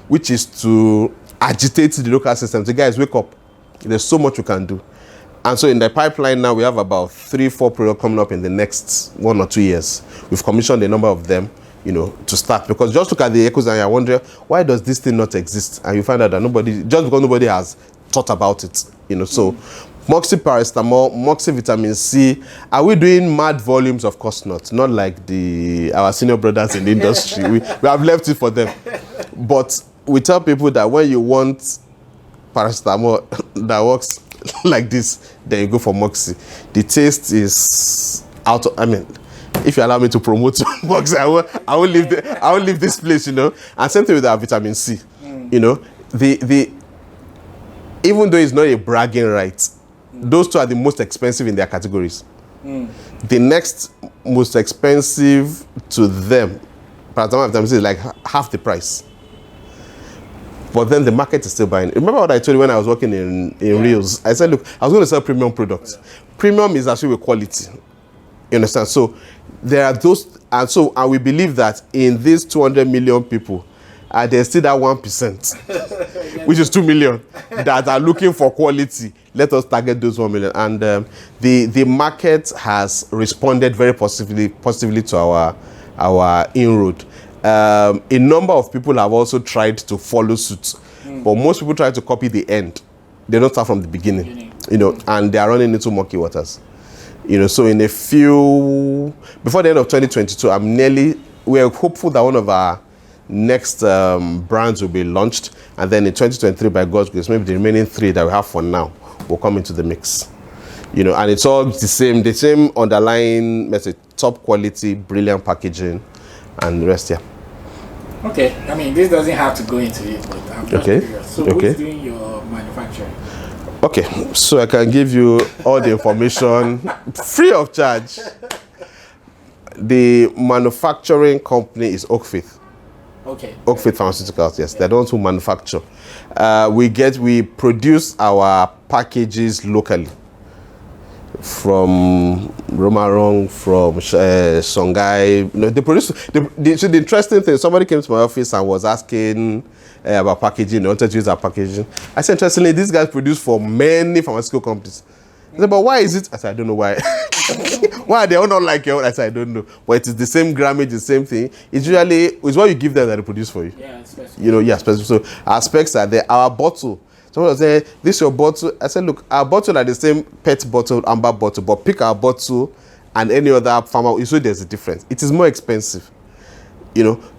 which is to agitate the local system. So guys, wake up. There's so much we can do. And so in the pipeline now, we have about 3-4 products coming up in the next 1 or 2 years. We've commissioned a number of them, you know, to start. Because just look at the echoes and you're wondering, why does this thing not exist? And you find out that just because nobody has thought about it, you know. So Moxie paracetamol, Moxie vitamin C. Are we doing mad volumes? Of course not. Not like our senior brothers in the industry. we have left it for them. But we tell people that when you want paracetamol that works like this, then you go for Moxie. The taste is out of, if you allow me to promote Moxie, I will leave this place, you know. And same thing with our vitamin C. You know, even though it's not a bragging right, those two are the most expensive in their categories. The next most expensive to them, paracetamol vitamin C, is like half the price. But then the market is still buying. Remember what I told you when I was working in Reels? I said, look, I was going to sell premium products. Premium is actually with quality. You understand? So there are those, and we believe that in these 200 million people, there's still that 1%, which is 2 million, that are looking for quality. Let us target those 1 million. And the market has responded very positively to our inroad. A number of people have also tried to follow suit, but most people try to copy the end. They don't start from the beginning, you know, and they are running into murky waters, you know. So before the end of 2022, we're hopeful that one of our next brands will be launched, and then in 2023, by God's grace, maybe the remaining 3 that we have for now will come into the mix, you know. And it's all the same underlying message: top quality, brilliant packaging, and the rest. Yeah. Okay, this doesn't have to go into it, but I'm just curious. So who's doing your manufacturing? Okay, so I can give you all the information free of charge. The manufacturing company is Oakfaith. Okay. Oakfaith Pharmaceuticals, yes. They're the ones who manufacture. We produce our packages locally. From Romarong, from Songhai. They produce. The interesting thing, somebody came to my office and was asking about packaging. They wanted to use our packaging. I said, interestingly, these guys produce for many pharmaceutical companies. He said, but why is it? I said, I don't know why. Why are they all not like your own? I said, I don't know. But it is the same grammage, the same thing. It's what you give them that they produce for you. Yeah, it's specific. Specific. So our specs are there. Our bottle. Someone was saying, this is your bottle. I said, look, our bottle are the same PET bottle, amber bottle, but pick our bottle and any other pharma, you see there's a difference. It is more expensive,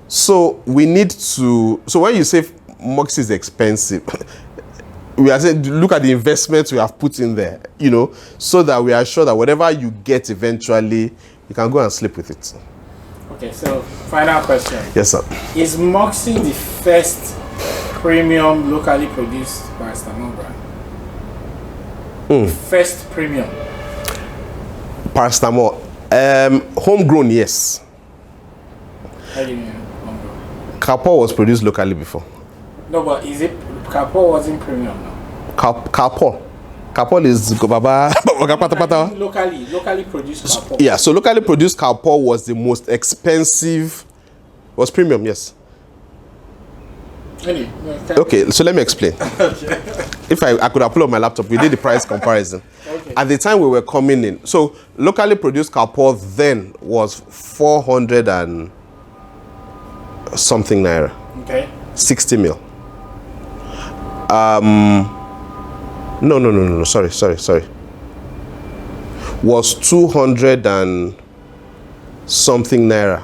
So we need to, so when you say Moxie is expensive, we are saying, look at the investments we have put in there, so that we are sure that whatever you get eventually, you can go and sleep with it. Okay, so final question. Yes, sir. Is Moxie the first premium locally produced paracetamol brand? First premium. Paracetamol. Homegrown, yes. How do you mean homegrown? Calpol was produced locally before. No, but is it Calpol wasn't premium now? Calpol is locally produced Calpol. Yeah, so locally produced Calpol was the most expensive, was premium, yes. Okay, so let me explain. Okay. If I could have pulled up my laptop, we did the price comparison. Okay. At the time we were coming in, so locally produced Calpol then was 400 and something naira. Okay. 60 mil. No. Sorry. Was 200 and something naira.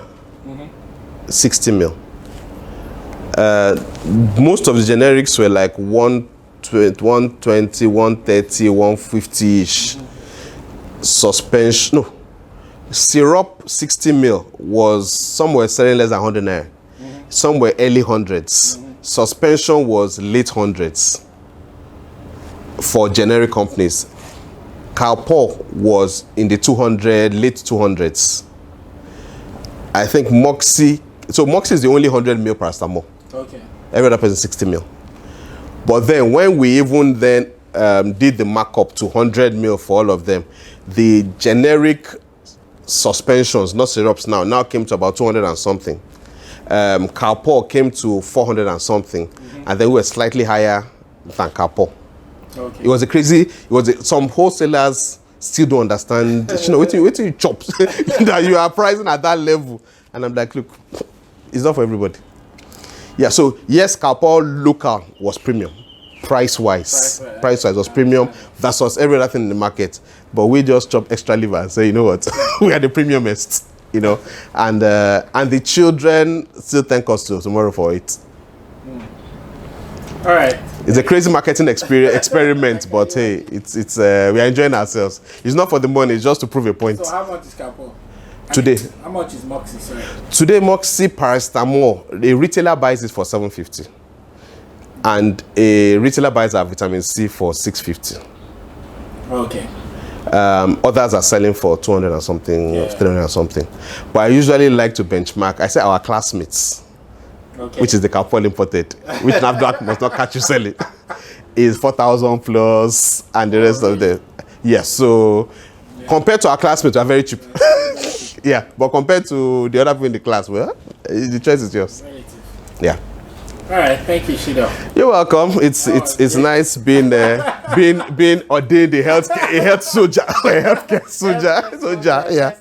60 mil. Most of the generics were like 120, 130, 150-ish. Suspension, no. Syrup 60 mil was somewhere selling less than 100 naira. Somewhere early hundreds. Suspension was late hundreds for generic companies. Calpol was in the 200, late 200s. I think Moxie, so Moxie is the only 100 mil paracetamol. Okay. Every other person 60 mil. But then when we even then did the markup to 100 mil for all of them, the generic suspensions, not syrups now came to about 200 and something. Calpol came to 400 and something, and then we were slightly higher than Calpol. Okay. It was some wholesalers still don't understand, wait till you chop that you are pricing at that level. And I'm like, look, it's not for everybody. Yeah, so yes, Calpol local was premium, price-wise was premium versus every other thing in the market. But we just chop extra liver and say, you know what, we are the premiumists, and the children still thank us till tomorrow for it. All right. It's a crazy marketing experiment, but hey, it's we are enjoying ourselves. It's not for the money; it's just to prove a point. So how much is Calpol? Today. How much is Moxie? Sorry. Today, Moxie paracetamol, a retailer buys it for 750, and a retailer buys our vitamin C for 650. Okay. Others are selling for 200 and something, 300 and something. But I usually like to benchmark. I say our classmates, which is the Calpol imported, which NAFDAC must not catch you selling, is 4,000 plus, and the rest of them. Yes, so compared to our classmates, we are very cheap. Yeah, but compared to the other people in the class, well, the choice is yours. Relative. Yeah. All right, thank you, Shina. You're welcome. It's nice being being ordained a health soldier, a healthcare soldier. Yeah.